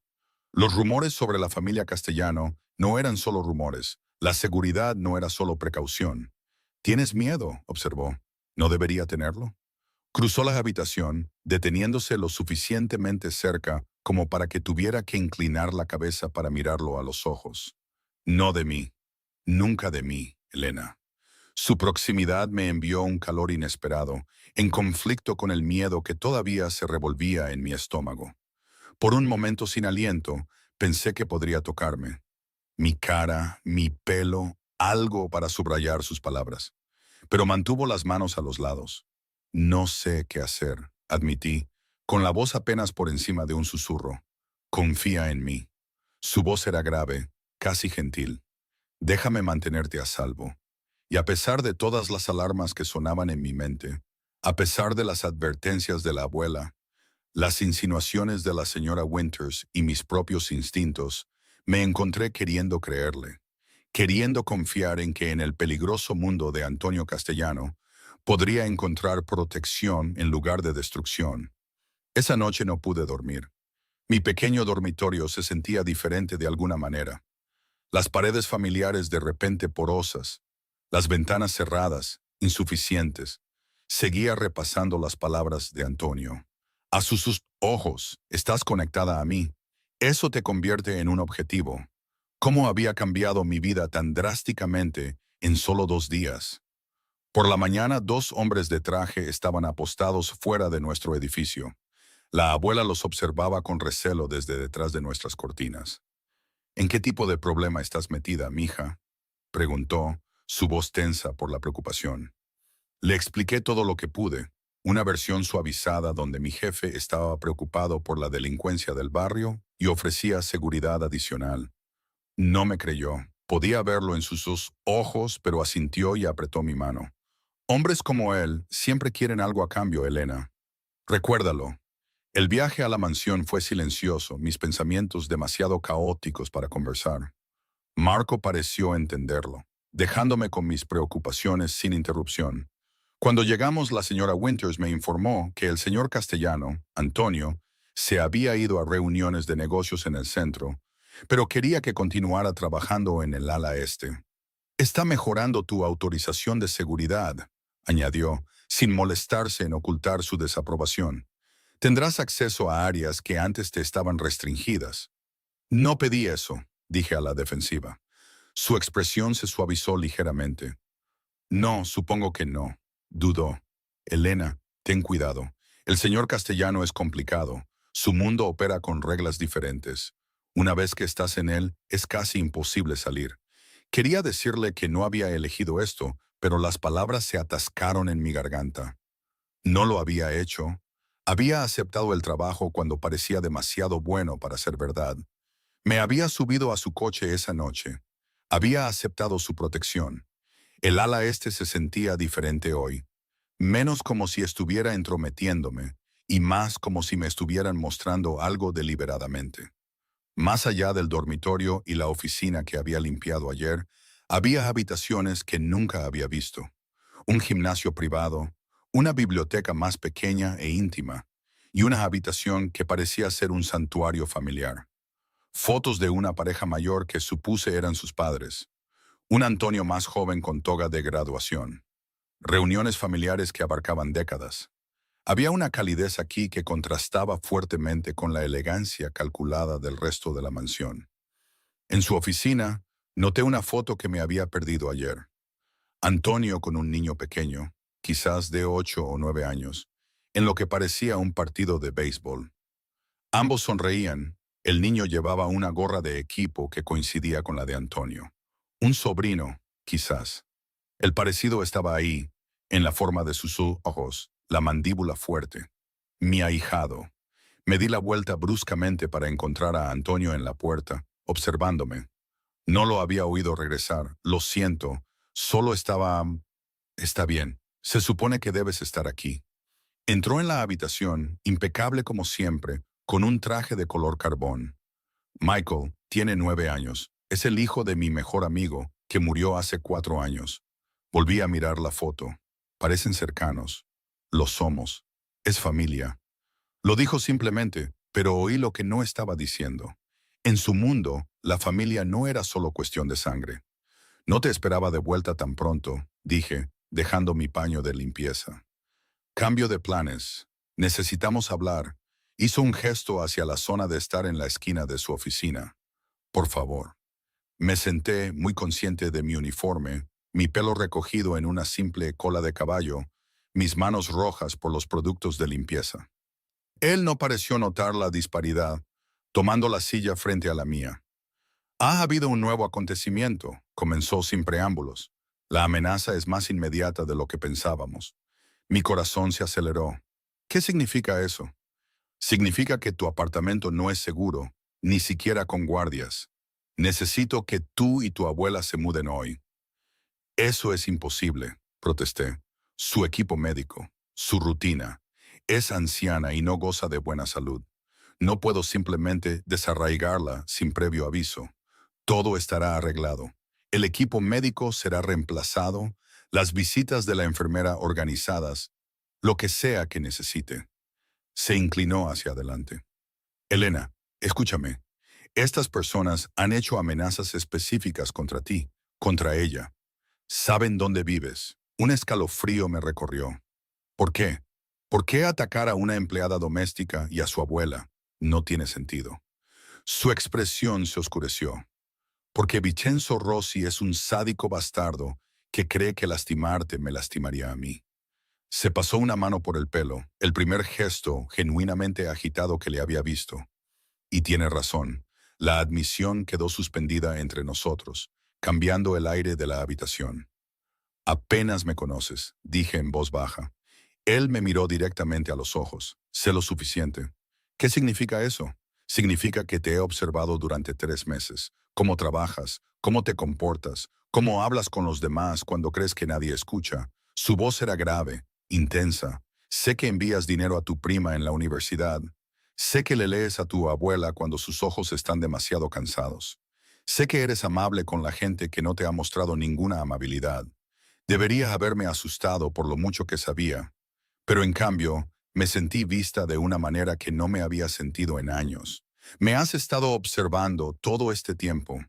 Los rumores sobre la familia Castellano no eran solo rumores. La seguridad no era solo precaución. ¿Tienes miedo?, observó. ¿No debería tenerlo? Cruzó la habitación, deteniéndose lo suficientemente cerca como para que tuviera que inclinar la cabeza para mirarlo a los ojos. No de mí. Nunca de mí, Elena. Su proximidad me envió un calor inesperado, en conflicto con el miedo que todavía se revolvía en mi estómago. Por un momento sin aliento, pensé que podría tocarme. Mi cara, mi pelo, algo para subrayar sus palabras. Pero mantuvo las manos a los lados. No sé qué hacer, admití, con la voz apenas por encima de un susurro. Confía en mí. Su voz era grave, casi gentil. Déjame mantenerte a salvo. Y a pesar de todas las alarmas que sonaban en mi mente, a pesar de las advertencias de la abuela, las insinuaciones de la señora Winters y mis propios instintos, me encontré queriendo creerle, queriendo confiar en que en el peligroso mundo de Antonio Castellano podría encontrar protección en lugar de destrucción. Esa noche no pude dormir. Mi pequeño dormitorio se sentía diferente de alguna manera. Las paredes familiares de repente porosas, las ventanas cerradas, insuficientes. Seguía repasando las palabras de Antonio. A sus ojos, estás conectada a mí. Eso te convierte en un objetivo. ¿Cómo había cambiado mi vida tan drásticamente en solo 2 días? Por la mañana, 2 hombres de traje estaban apostados fuera de nuestro edificio. La abuela los observaba con recelo desde detrás de nuestras cortinas. ¿En qué tipo de problema estás metida, mija?, preguntó, su voz tensa por la preocupación. Le expliqué todo lo que pude, una versión suavizada donde mi jefe estaba preocupado por la delincuencia del barrio y ofrecía seguridad adicional. No me creyó. Podía verlo en sus ojos, pero asintió y apretó mi mano. Hombres como él siempre quieren algo a cambio, Elena. Recuérdalo. El viaje a la mansión fue silencioso, mis pensamientos demasiado caóticos para conversar. Marco pareció entenderlo, dejándome con mis preocupaciones sin interrupción. Cuando llegamos, la señora Winters me informó que el señor Castellano, Antonio, se había ido a reuniones de negocios en el centro, pero quería que continuara trabajando en el ala este. Está mejorando tu autorización de seguridad, añadió, sin molestarse en ocultar su desaprobación. Tendrás acceso a áreas que antes te estaban restringidas. No pedí eso, dije a la defensiva. Su expresión se suavizó ligeramente. No, supongo que no, dudó. Elena, ten cuidado. El señor Castellano es complicado. Su mundo opera con reglas diferentes. Una vez que estás en él, es casi imposible salir. Quería decirle que no había elegido esto, pero las palabras se atascaron en mi garganta. No lo había hecho. Había aceptado el trabajo cuando parecía demasiado bueno para ser verdad. Me había subido a su coche esa noche. Había aceptado su protección. El ala este se sentía diferente hoy. Menos como si estuviera entrometiéndome, y más como si me estuvieran mostrando algo deliberadamente. Más allá del dormitorio y la oficina que había limpiado ayer, había habitaciones que nunca había visto. Un gimnasio privado, una biblioteca más pequeña e íntima, y una habitación que parecía ser un santuario familiar. Fotos de una pareja mayor que supuse eran sus padres, un Antonio más joven con toga de graduación, reuniones familiares que abarcaban décadas. Había una calidez aquí que contrastaba fuertemente con la elegancia calculada del resto de la mansión. En su oficina, noté una foto que me había perdido ayer. Antonio con un niño pequeño, quizás de 8 o 9 años, en lo que parecía un partido de béisbol. Ambos sonreían. El niño llevaba una gorra de equipo que coincidía con la de Antonio. Un sobrino, quizás. El parecido estaba ahí, en la forma de sus ojos, la mandíbula fuerte. Mi ahijado. Me di la vuelta bruscamente para encontrar a Antonio en la puerta, observándome. No lo había oído regresar. Lo siento. Solo estaba... Está bien. Se supone que debes estar aquí. Entró en la habitación, impecable como siempre, con un traje de color carbón. Michael tiene 9 años. Es el hijo de mi mejor amigo, que murió hace 4 años. Volví a mirar la foto. Parecen cercanos. Lo somos. Es familia. Lo dijo simplemente, pero oí lo que no estaba diciendo. En su mundo, la familia no era solo cuestión de sangre. No te esperaba de vuelta tan pronto, dije, dejando mi paño de limpieza. Cambio de planes. Necesitamos hablar. Hizo un gesto hacia la zona de estar en la esquina de su oficina. Por favor. Me senté, muy consciente de mi uniforme, mi pelo recogido en una simple cola de caballo, mis manos rojas por los productos de limpieza. Él no pareció notar la disparidad, tomando la silla frente a la mía. Ha habido un nuevo acontecimiento, comenzó sin preámbulos. La amenaza es más inmediata de lo que pensábamos. Mi corazón se aceleró. ¿Qué significa eso? Significa que tu apartamento no es seguro, ni siquiera con guardias. Necesito que tú y tu abuela se muden hoy. Eso es imposible, protesté. Su equipo médico, su rutina. Es anciana y no goza de buena salud. No puedo simplemente desarraigarla sin previo aviso. Todo estará arreglado. El equipo médico será reemplazado, las visitas de la enfermera organizadas, lo que sea que necesite. Se inclinó hacia adelante. Elena, escúchame. Estas personas han hecho amenazas específicas contra ti, contra ella. Saben dónde vives. Un escalofrío me recorrió. ¿Por qué? ¿Por qué atacar a una empleada doméstica y a su abuela? No tiene sentido. Su expresión se oscureció. Porque Vincenzo Rossi es un sádico bastardo que cree que lastimarte me lastimaría a mí. Se pasó una mano por el pelo, el primer gesto genuinamente agitado que le había visto. Y tiene razón. La admisión quedó suspendida entre nosotros, cambiando el aire de la habitación. Apenas me conoces, dije en voz baja. Él me miró directamente a los ojos. Sé lo suficiente. ¿Qué significa eso? Significa que te he observado durante 3 meses. Cómo trabajas, cómo te comportas, cómo hablas con los demás cuando crees que nadie escucha. Su voz era grave, intensa. Sé que envías dinero a tu prima en la universidad. Sé que le lees a tu abuela cuando sus ojos están demasiado cansados. Sé que eres amable con la gente que no te ha mostrado ninguna amabilidad. Debería haberme asustado por lo mucho que sabía, pero en cambio, me sentí vista de una manera que no me había sentido en años. Me has estado observando todo este tiempo.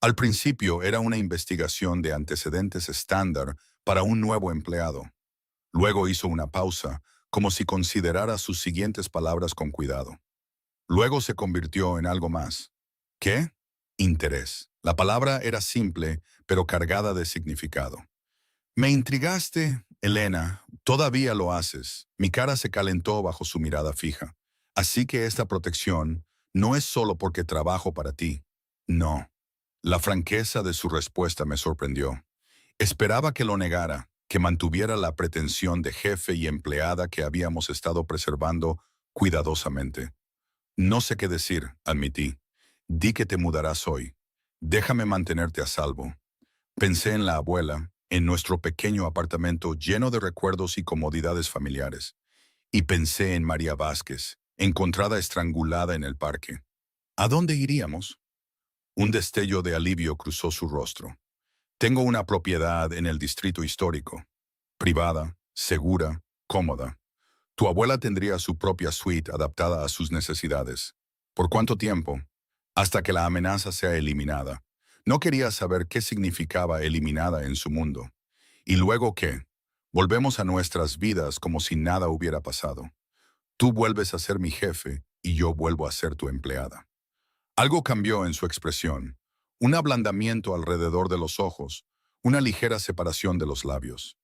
Al principio era una investigación de antecedentes estándar para un nuevo empleado. Luego hizo una pausa, como si considerara sus siguientes palabras con cuidado. Luego se convirtió en algo más. ¿Qué? Interés. La palabra era simple, pero cargada de significado. Me intrigaste, Elena. Todavía lo haces. Mi cara se calentó bajo su mirada fija. Así que esta protección no es solo porque trabajo para ti. No. La franqueza de su respuesta me sorprendió. Esperaba que lo negara, que mantuviera la pretensión de jefe y empleada que habíamos estado preservando cuidadosamente. No sé qué decir, admití. Di que te mudarás hoy. Déjame mantenerte a salvo. Pensé en la abuela, en nuestro pequeño apartamento lleno de recuerdos y comodidades familiares. Y pensé en María Vázquez, encontrada estrangulada en el parque. ¿A dónde iríamos? Un destello de alivio cruzó su rostro. Tengo una propiedad en el distrito histórico. Privada, segura, cómoda. Tu abuela tendría su propia suite adaptada a sus necesidades. ¿Por cuánto tiempo? Hasta que la amenaza sea eliminada. No quería saber qué significaba eliminada en su mundo. ¿Y luego qué? Volvemos a nuestras vidas como si nada hubiera pasado. Tú vuelves a ser mi jefe y yo vuelvo a ser tu empleada. Algo cambió en su expresión. Un ablandamiento alrededor de los ojos, una ligera separación de los labios.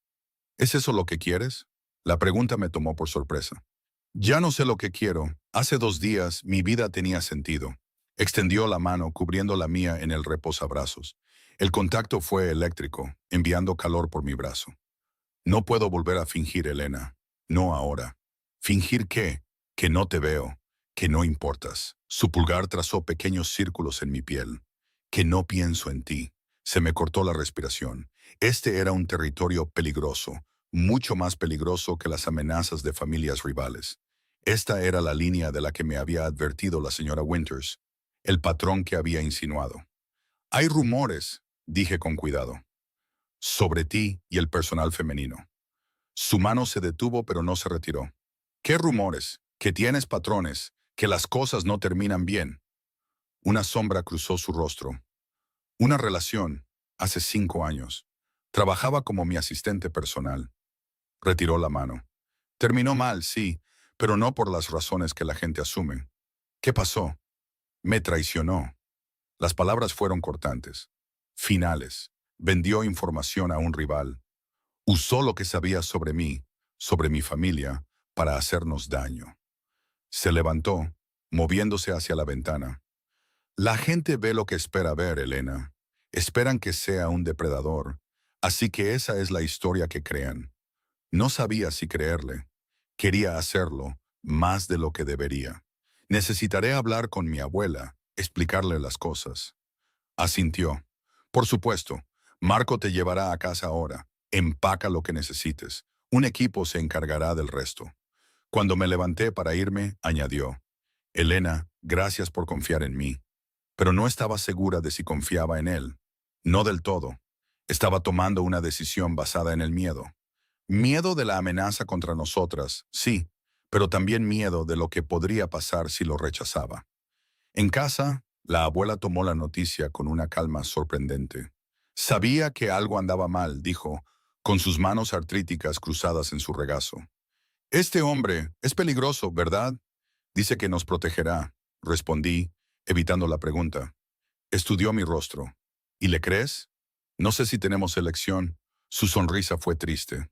¿Es eso lo que quieres? La pregunta me tomó por sorpresa. Ya no sé lo que quiero. Hace 2 días mi vida tenía sentido. Extendió la mano cubriendo la mía en el reposabrazos. El contacto fue eléctrico, enviando calor por mi brazo. No puedo volver a fingir, Elena. No ahora. ¿Fingir qué? Que no te veo, que no importas. Su pulgar trazó pequeños círculos en mi piel. Que no pienso en ti. Se me cortó la respiración. Este era un territorio peligroso, mucho más peligroso que las amenazas de familias rivales. Esta era la línea de la que me había advertido la señora Winters, el patrón que había insinuado. Hay rumores, dije con cuidado, sobre ti y el personal femenino. Su mano se detuvo pero no se retiró. ¿Qué rumores? Que tienes patrones, que las cosas no terminan bien. Una sombra cruzó su rostro. Una relación, hace 5 años. Trabajaba como mi asistente personal. Retiró la mano. Terminó mal, sí, pero no por las razones que la gente asume. ¿Qué pasó? Me traicionó. Las palabras fueron cortantes. Finales. Vendió información a un rival. Usó lo que sabía sobre mí, sobre mi familia, para hacernos daño. Se levantó, moviéndose hacia la ventana. La gente ve lo que espera ver, Elena. Esperan que sea un depredador. Así que esa es la historia que crean. No sabía si creerle. Quería hacerlo, más de lo que debería. Necesitaré hablar con mi abuela, explicarle las cosas. Asintió. Por supuesto, Marco te llevará a casa ahora. Empaca lo que necesites. Un equipo se encargará del resto. Cuando me levanté para irme, añadió, Elena, gracias por confiar en mí. Pero no estaba segura de si confiaba en él. No del todo. Estaba tomando una decisión basada en el miedo. Miedo de la amenaza contra nosotras, sí, pero también miedo de lo que podría pasar si lo rechazaba. En casa, la abuela tomó la noticia con una calma sorprendente. Sabía que algo andaba mal, dijo, con sus manos artríticas cruzadas en su regazo. Este hombre es peligroso, ¿verdad? Dice que nos protegerá, respondí, evitando la pregunta. Estudió mi rostro. ¿Y le crees? No sé si tenemos elección. Su sonrisa fue triste.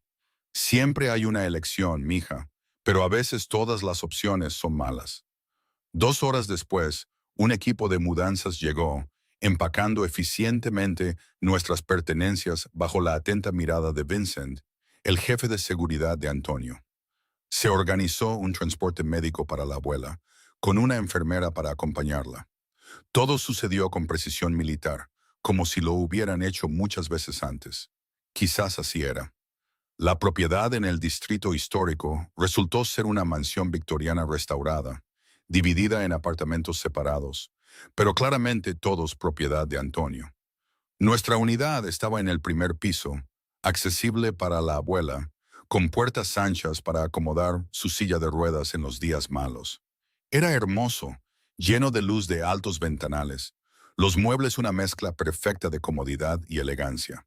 Siempre hay una elección, mija, pero a veces todas las opciones son malas. 2 horas después, un equipo de mudanzas llegó, empacando eficientemente nuestras pertenencias bajo la atenta mirada de Vincent, el jefe de seguridad de Antonio. Se organizó un transporte médico para la abuela, con una enfermera para acompañarla. Todo sucedió con precisión militar, como si lo hubieran hecho muchas veces antes. Quizás así era. La propiedad en el distrito histórico resultó ser una mansión victoriana restaurada, dividida en apartamentos separados, pero claramente todos propiedad de Antonio. Nuestra unidad estaba en el primer piso, accesible para la abuela, con puertas anchas para acomodar su silla de ruedas en los días malos. Era hermoso, lleno de luz de altos ventanales, los muebles una mezcla perfecta de comodidad y elegancia.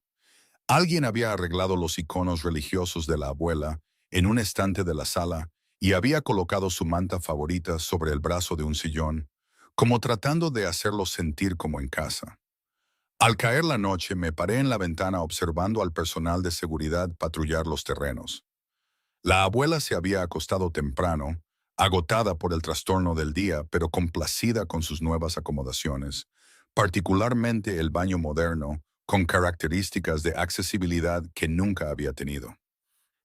Alguien había arreglado los iconos religiosos de la abuela en un estante de la sala y había colocado su manta favorita sobre el brazo de un sillón, como tratando de hacerlo sentir como en casa. Al caer la noche me paré en la ventana observando al personal de seguridad patrullar los terrenos. La abuela se había acostado temprano, agotada por el trastorno del día, pero complacida con sus nuevas acomodaciones, particularmente el baño moderno, con características de accesibilidad que nunca había tenido.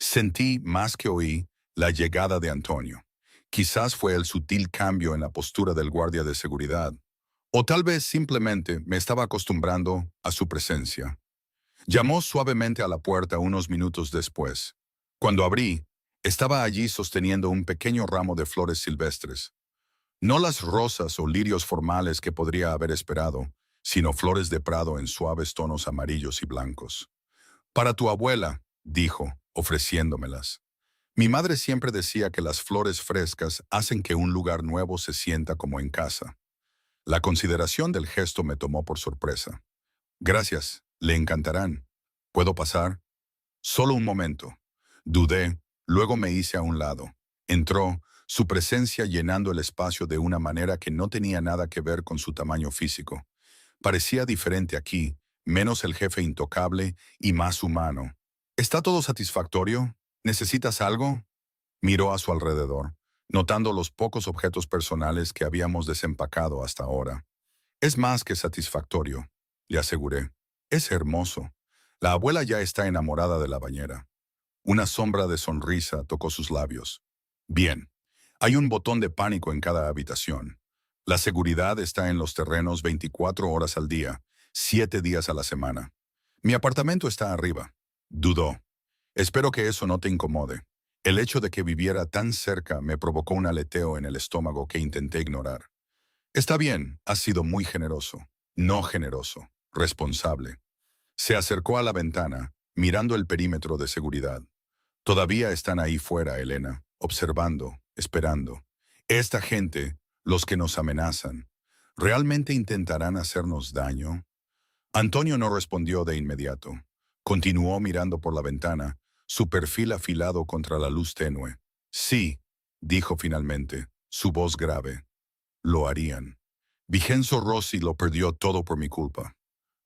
Sentí, más que oí, la llegada de Antonio. Quizás fue el sutil cambio en la postura del guardia de seguridad, o tal vez simplemente me estaba acostumbrando a su presencia. Llamó suavemente a la puerta unos minutos después. Cuando abrí, estaba allí sosteniendo un pequeño ramo de flores silvestres. No las rosas o lirios formales que podría haber esperado, sino flores de prado en suaves tonos amarillos y blancos. Para tu abuela, dijo, ofreciéndomelas. Mi madre siempre decía que las flores frescas hacen que un lugar nuevo se sienta como en casa. La consideración del gesto me tomó por sorpresa. Gracias, le encantarán. ¿Puedo pasar? Solo un momento. Dudé, luego me hice a un lado. Entró, su presencia llenando el espacio de una manera que no tenía nada que ver con su tamaño físico. Parecía diferente aquí, menos el jefe intocable y más humano. ¿Está todo satisfactorio? ¿Necesitas algo? Miró a su alrededor, notando los pocos objetos personales que habíamos desempacado hasta ahora. Es más que satisfactorio, le aseguré. Es hermoso. La abuela ya está enamorada de la bañera. Una sombra de sonrisa tocó sus labios. Bien, hay un botón de pánico en cada habitación. La seguridad está en los terrenos 24 horas al día, 7 días a la semana. Mi apartamento está arriba. Dudó. Espero que eso no te incomode. El hecho de que viviera tan cerca me provocó un aleteo en el estómago que intenté ignorar. Está bien, has sido muy generoso. No generoso, responsable. Se acercó a la ventana, mirando el perímetro de seguridad. Todavía están ahí fuera, Elena, observando, esperando. Esta gente, los que nos amenazan, ¿realmente intentarán hacernos daño? Antonio no respondió de inmediato. Continuó mirando por la ventana, su perfil afilado contra la luz tenue. Sí, dijo finalmente, su voz grave. Lo harían. Vicenzo Rossi lo perdió todo por mi culpa.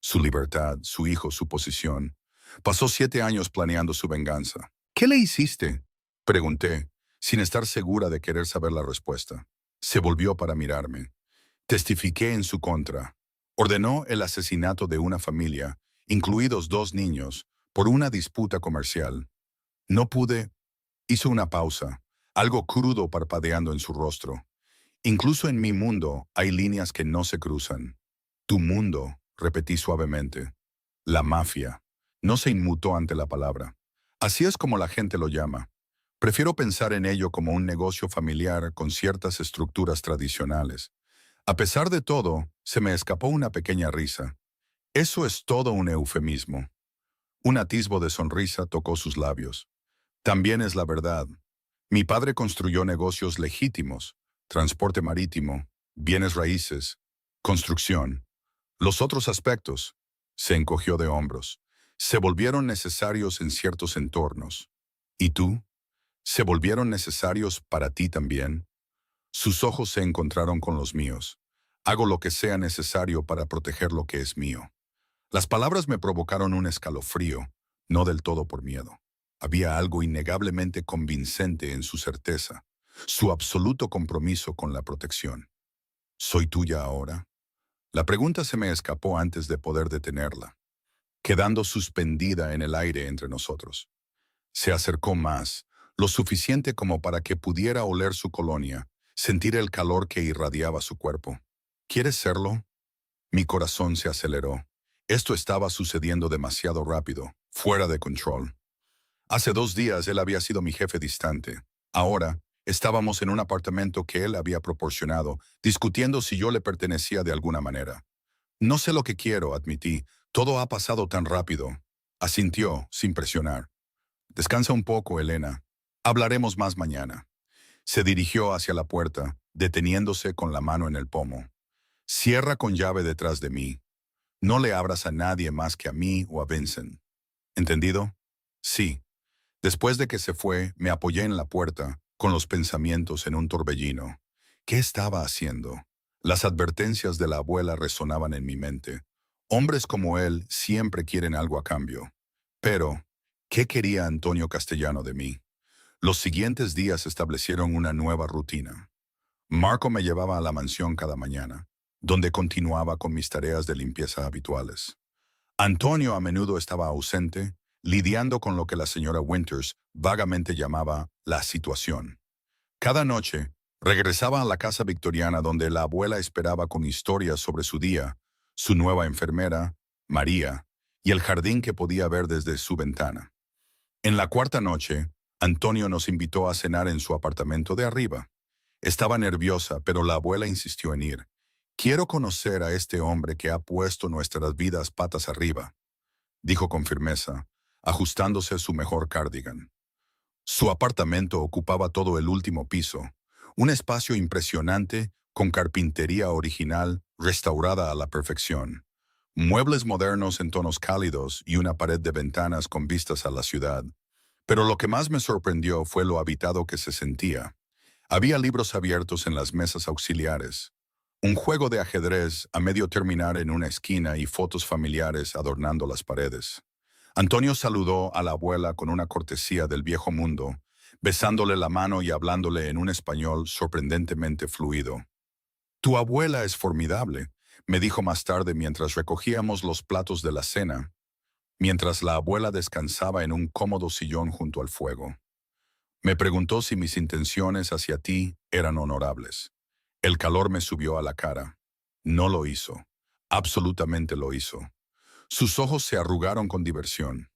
Su libertad, su hijo, su posición. Pasó 7 años planeando su venganza. ¿Qué le hiciste? Pregunté, sin estar segura de querer saber la respuesta. Se volvió para mirarme. Testifiqué en su contra. Ordenó el asesinato de una familia, incluidos 2 niños, por una disputa comercial. No pude. Hizo una pausa, algo crudo parpadeando en su rostro. Incluso en mi mundo hay líneas que no se cruzan. Tu mundo, repetí suavemente. La mafia. No se inmutó ante la palabra. Así es como la gente lo llama. Prefiero pensar en ello como un negocio familiar con ciertas estructuras tradicionales. A pesar de todo, se me escapó una pequeña risa. Eso es todo un eufemismo. Un atisbo de sonrisa tocó sus labios. También es la verdad. Mi padre construyó negocios legítimos, transporte marítimo, bienes raíces, construcción. Los otros aspectos, se encogió de hombros, se volvieron necesarios en ciertos entornos. ¿Y tú? ¿Se volvieron necesarios para ti también? Sus ojos se encontraron con los míos. Hago lo que sea necesario para proteger lo que es mío. Las palabras me provocaron un escalofrío, no del todo por miedo. Había algo innegablemente convincente en su certeza, su absoluto compromiso con la protección. ¿Soy tuya ahora? La pregunta se me escapó antes de poder detenerla, quedando suspendida en el aire entre nosotros. Se acercó más, lo suficiente como para que pudiera oler su colonia, sentir el calor que irradiaba su cuerpo. ¿Quieres serlo? Mi corazón se aceleró. Esto estaba sucediendo demasiado rápido, fuera de control. Hace 2 días él había sido mi jefe distante. Ahora, estábamos en un apartamento que él había proporcionado, discutiendo si yo le pertenecía de alguna manera. No sé lo que quiero, admití. Todo ha pasado tan rápido. Asintió, sin presionar. Descansa un poco, Elena. Hablaremos más mañana. Se dirigió hacia la puerta, deteniéndose con la mano en el pomo. Cierra con llave detrás de mí. No le abras a nadie más que a mí o a Vincent. ¿Entendido? Sí. Después de que se fue, me apoyé en la puerta, con los pensamientos en un torbellino. ¿Qué estaba haciendo? Las advertencias de la abuela resonaban en mi mente. Hombres como él siempre quieren algo a cambio. Pero, ¿qué quería Antonio Castellano de mí? Los siguientes días establecieron una nueva rutina. Marco me llevaba a la mansión cada mañana, donde continuaba con mis tareas de limpieza habituales. Antonio a menudo estaba ausente, lidiando con lo que la señora Winters vagamente llamaba la situación. Cada noche, regresaba a la casa victoriana donde la abuela esperaba con historias sobre su día, su nueva enfermera, María, y el jardín que podía ver desde su ventana. En la cuarta noche, Antonio nos invitó a cenar en su apartamento de arriba. Estaba nerviosa, pero la abuela insistió en ir. Quiero conocer a este hombre que ha puesto nuestras vidas patas arriba, dijo con firmeza, ajustándose su mejor cardigan. Su apartamento ocupaba todo el último piso, un espacio impresionante con carpintería original restaurada a la perfección, muebles modernos en tonos cálidos y una pared de ventanas con vistas a la ciudad. Pero lo que más me sorprendió fue lo habitado que se sentía. Había libros abiertos en las mesas auxiliares, un juego de ajedrez a medio terminar en una esquina y fotos familiares adornando las paredes. Antonio saludó a la abuela con una cortesía del viejo mundo, besándole la mano y hablándole en un español sorprendentemente fluido. «Tu abuela es formidable», me dijo más tarde mientras recogíamos los platos de la cena, mientras la abuela descansaba en un cómodo sillón junto al fuego. Me preguntó si mis intenciones hacia ti eran honorables. El calor me subió a la cara. No lo hizo. Absolutamente lo hizo. Sus ojos se arrugaron con diversión.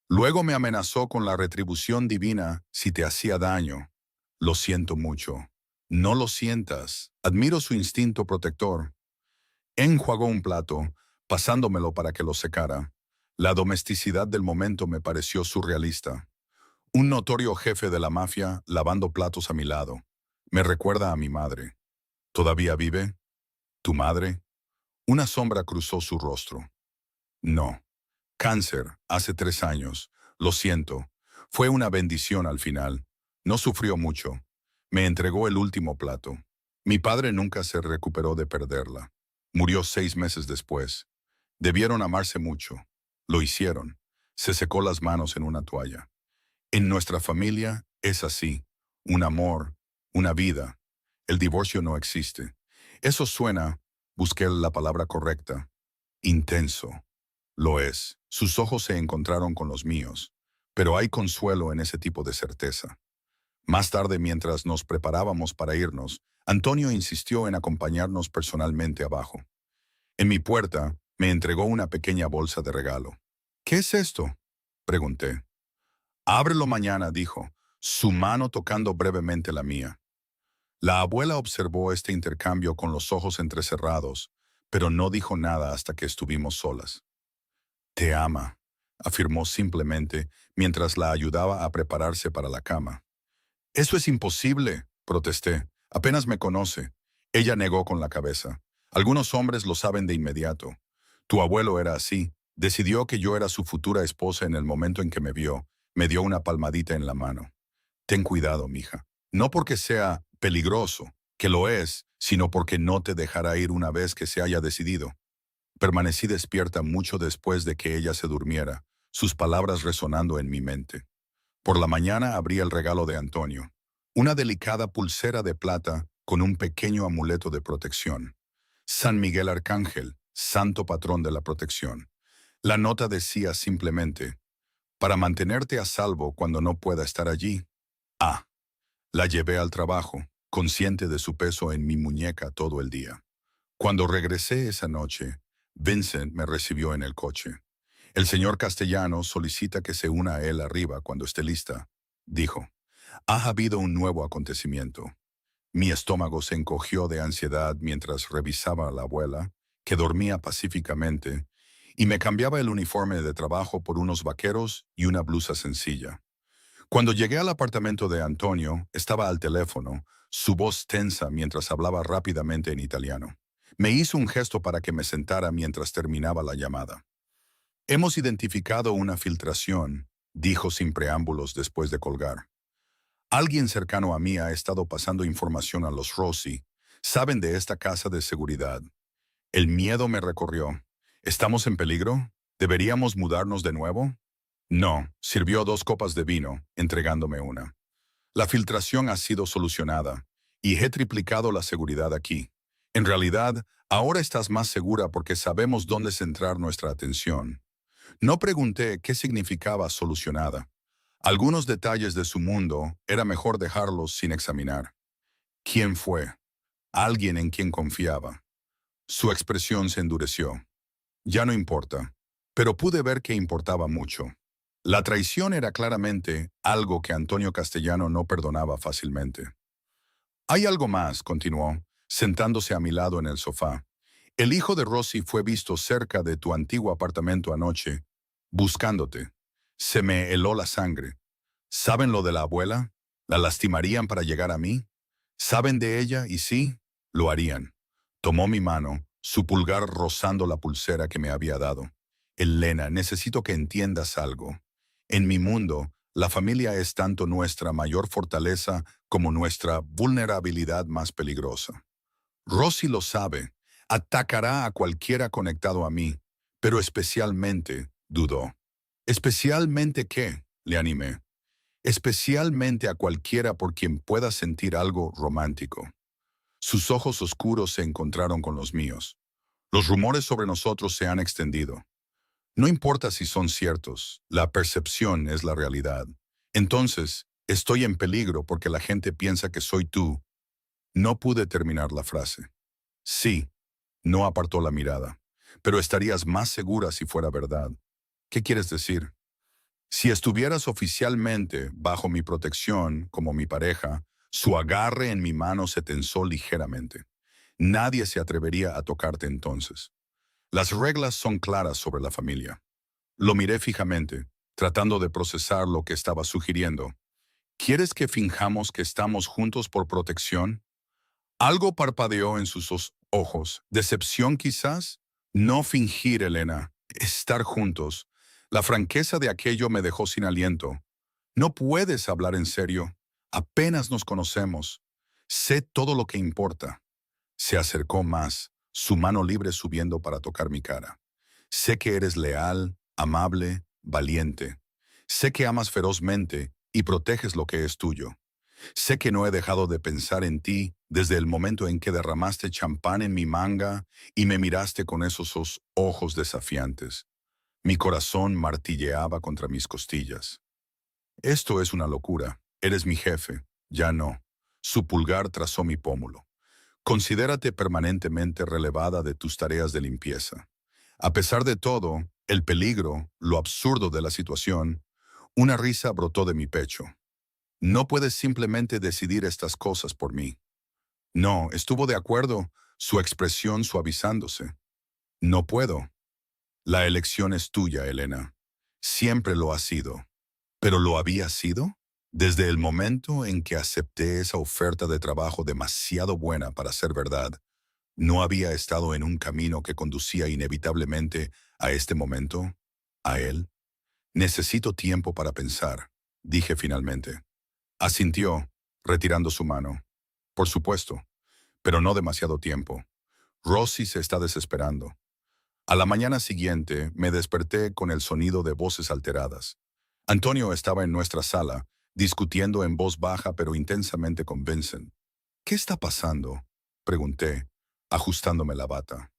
Luego me amenazó con la retribución divina si te hacía daño. Lo siento mucho. No lo sientas. Admiro su instinto protector. Enjuagó un plato, pasándomelo para que lo secara. La domesticidad del momento me pareció surrealista. Un notorio jefe de la mafia lavando platos a mi lado. Me recuerda a mi madre. ¿Todavía vive? ¿Tu madre? Una sombra cruzó su rostro. No. Cáncer, hace 3 años. Lo siento. Fue una bendición al final. No sufrió mucho. Me entregó el último plato. Mi padre nunca se recuperó de perderla. Murió 6 meses después. Debieron amarse mucho. Lo hicieron. Se secó las manos en una toalla. En nuestra familia es así. Un amor, una vida. El divorcio no existe. Eso suena, busqué la palabra correcta, intenso. Lo es. Sus ojos se encontraron con los míos. Pero hay consuelo en ese tipo de certeza. Más tarde, mientras nos preparábamos para irnos, Antonio insistió en acompañarnos personalmente abajo. En mi puerta, me entregó una pequeña bolsa de regalo. «¿Qué es esto?», pregunté. «Ábrelo mañana», dijo, su mano tocando brevemente la mía. La abuela observó este intercambio con los ojos entrecerrados, pero no dijo nada hasta que estuvimos solas. «Te ama», afirmó simplemente mientras la ayudaba a prepararse para la cama. «Eso es imposible», protesté. «Apenas me conoce». Ella negó con la cabeza. «Algunos hombres lo saben de inmediato. Tu abuelo era así. Decidió que yo era su futura esposa en el momento en que me vio. Me dio una palmadita en la mano. Ten cuidado, mija. No porque sea peligroso, que lo es, sino porque no te dejará ir una vez que se haya decidido». Permanecí despierta mucho después de que ella se durmiera, sus palabras resonando en mi mente. Por la mañana abrí el regalo de Antonio. Una delicada pulsera de plata con un pequeño amuleto de protección. San Miguel Arcángel, santo patrón de la protección. La nota decía simplemente, para mantenerte a salvo cuando no pueda estar allí. Ah, la llevé al trabajo, consciente de su peso en mi muñeca todo el día. Cuando regresé esa noche, Vincent me recibió en el coche. «El señor Castellano solicita que se una a él arriba cuando esté lista», dijo. «Ha habido un nuevo acontecimiento». Mi estómago se encogió de ansiedad mientras revisaba a la abuela, que dormía pacíficamente, y me cambiaba el uniforme de trabajo por unos vaqueros y una blusa sencilla. Cuando llegué al apartamento de Antonio, estaba al teléfono, su voz tensa mientras hablaba rápidamente en italiano. Me hizo un gesto para que me sentara mientras terminaba la llamada. «Hemos identificado una filtración», dijo sin preámbulos después de colgar. «Alguien cercano a mí ha estado pasando información a los Rossi. Saben de esta casa de seguridad». El miedo me recorrió. «¿Estamos en peligro? ¿Deberíamos mudarnos de nuevo?» «No», sirvió 2 copas de vino, entregándome una. «La filtración ha sido solucionada, y he triplicado la seguridad aquí. En realidad, ahora estás más segura porque sabemos dónde centrar nuestra atención». No pregunté qué significaba solucionada. Algunos detalles de su mundo era mejor dejarlos sin examinar. ¿Quién fue? Alguien en quien confiaba. Su expresión se endureció. «Ya no importa». Pero pude ver que importaba mucho. La traición era claramente algo que Antonio Castellano no perdonaba fácilmente. «Hay algo más», continuó, sentándose a mi lado en el sofá. «El hijo de Rossi fue visto cerca de tu antiguo apartamento anoche, buscándote. Se me heló la sangre. ¿Saben lo de la abuela? ¿La lastimarían para llegar a mí? ¿Saben de ella? Y sí, lo harían. Tomó mi mano, su pulgar rozando la pulsera que me había dado. Elena, necesito que entiendas algo. En mi mundo, la familia es tanto nuestra mayor fortaleza como nuestra vulnerabilidad más peligrosa. Rosy lo sabe. Atacará a cualquiera conectado a mí, pero especialmente, dudó. ¿Especialmente qué? Le animé. Especialmente a cualquiera por quien pueda sentir algo romántico. Sus ojos oscuros se encontraron con los míos. Los rumores sobre nosotros se han extendido. No importa si son ciertos, la percepción es la realidad. Entonces, estoy en peligro porque la gente piensa que soy tú. No pude terminar la frase. Sí, no apartó la mirada, pero estarías más segura si fuera verdad. ¿Qué quieres decir? Si estuvieras oficialmente bajo mi protección como mi pareja, su agarre en mi mano se tensó ligeramente. Nadie se atrevería a tocarte entonces. Las reglas son claras sobre la familia. Lo miré fijamente, tratando de procesar lo que estaba sugiriendo. ¿Quieres que finjamos que estamos juntos por protección? Algo parpadeó en sus ojos. ¿Decepción quizás? No fingir, Elena. Estar juntos. La franqueza de aquello me dejó sin aliento. No puedes hablar en serio. Apenas nos conocemos. Sé todo lo que importa. Se acercó más, su mano libre subiendo para tocar mi cara. Sé que eres leal, amable, valiente. Sé que amas ferozmente y proteges lo que es tuyo. Sé que no he dejado de pensar en ti desde el momento en que derramaste champán en mi manga y me miraste con esos ojos desafiantes. Mi corazón martilleaba contra mis costillas. Esto es una locura. Eres mi jefe. Ya no. Su pulgar trazó mi pómulo. Considérate permanentemente relevada de tus tareas de limpieza. A pesar de todo, el peligro, lo absurdo de la situación, una risa brotó de mi pecho. No puedes simplemente decidir estas cosas por mí. No, estuvo de acuerdo, su expresión suavizándose. No puedo. La elección es tuya, Elena. Siempre lo ha sido. ¿Pero lo había sido? Desde el momento en que acepté esa oferta de trabajo demasiado buena para ser verdad, ¿no había estado en un camino que conducía inevitablemente a este momento? ¿A él? Necesito tiempo para pensar, dije finalmente. Asintió, retirando su mano. Por supuesto, pero no demasiado tiempo. Rosy se está desesperando. A la mañana siguiente me desperté con el sonido de voces alteradas. Antonio estaba en nuestra sala, discutiendo en voz baja pero intensamente con Vincent. ¿Qué está pasando?, pregunté, ajustándome la bata.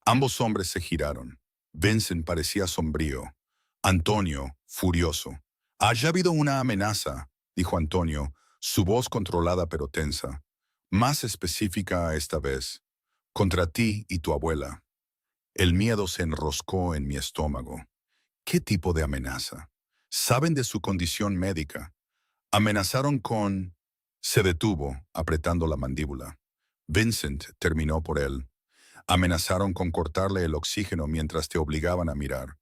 Ambos hombres se giraron. Vincent parecía sombrío. Antonio, furioso. «Haya habido una amenaza», dijo Antonio, su voz controlada pero tensa. Más específica esta vez. «Contra ti y tu abuela». El miedo se enroscó en mi estómago. ¿Qué tipo de amenaza? ¿Saben de su condición médica? Amenazaron con... Se detuvo, apretando la mandíbula. Vincent terminó por él. Amenazaron con cortarle el oxígeno mientras te obligaban a mirar.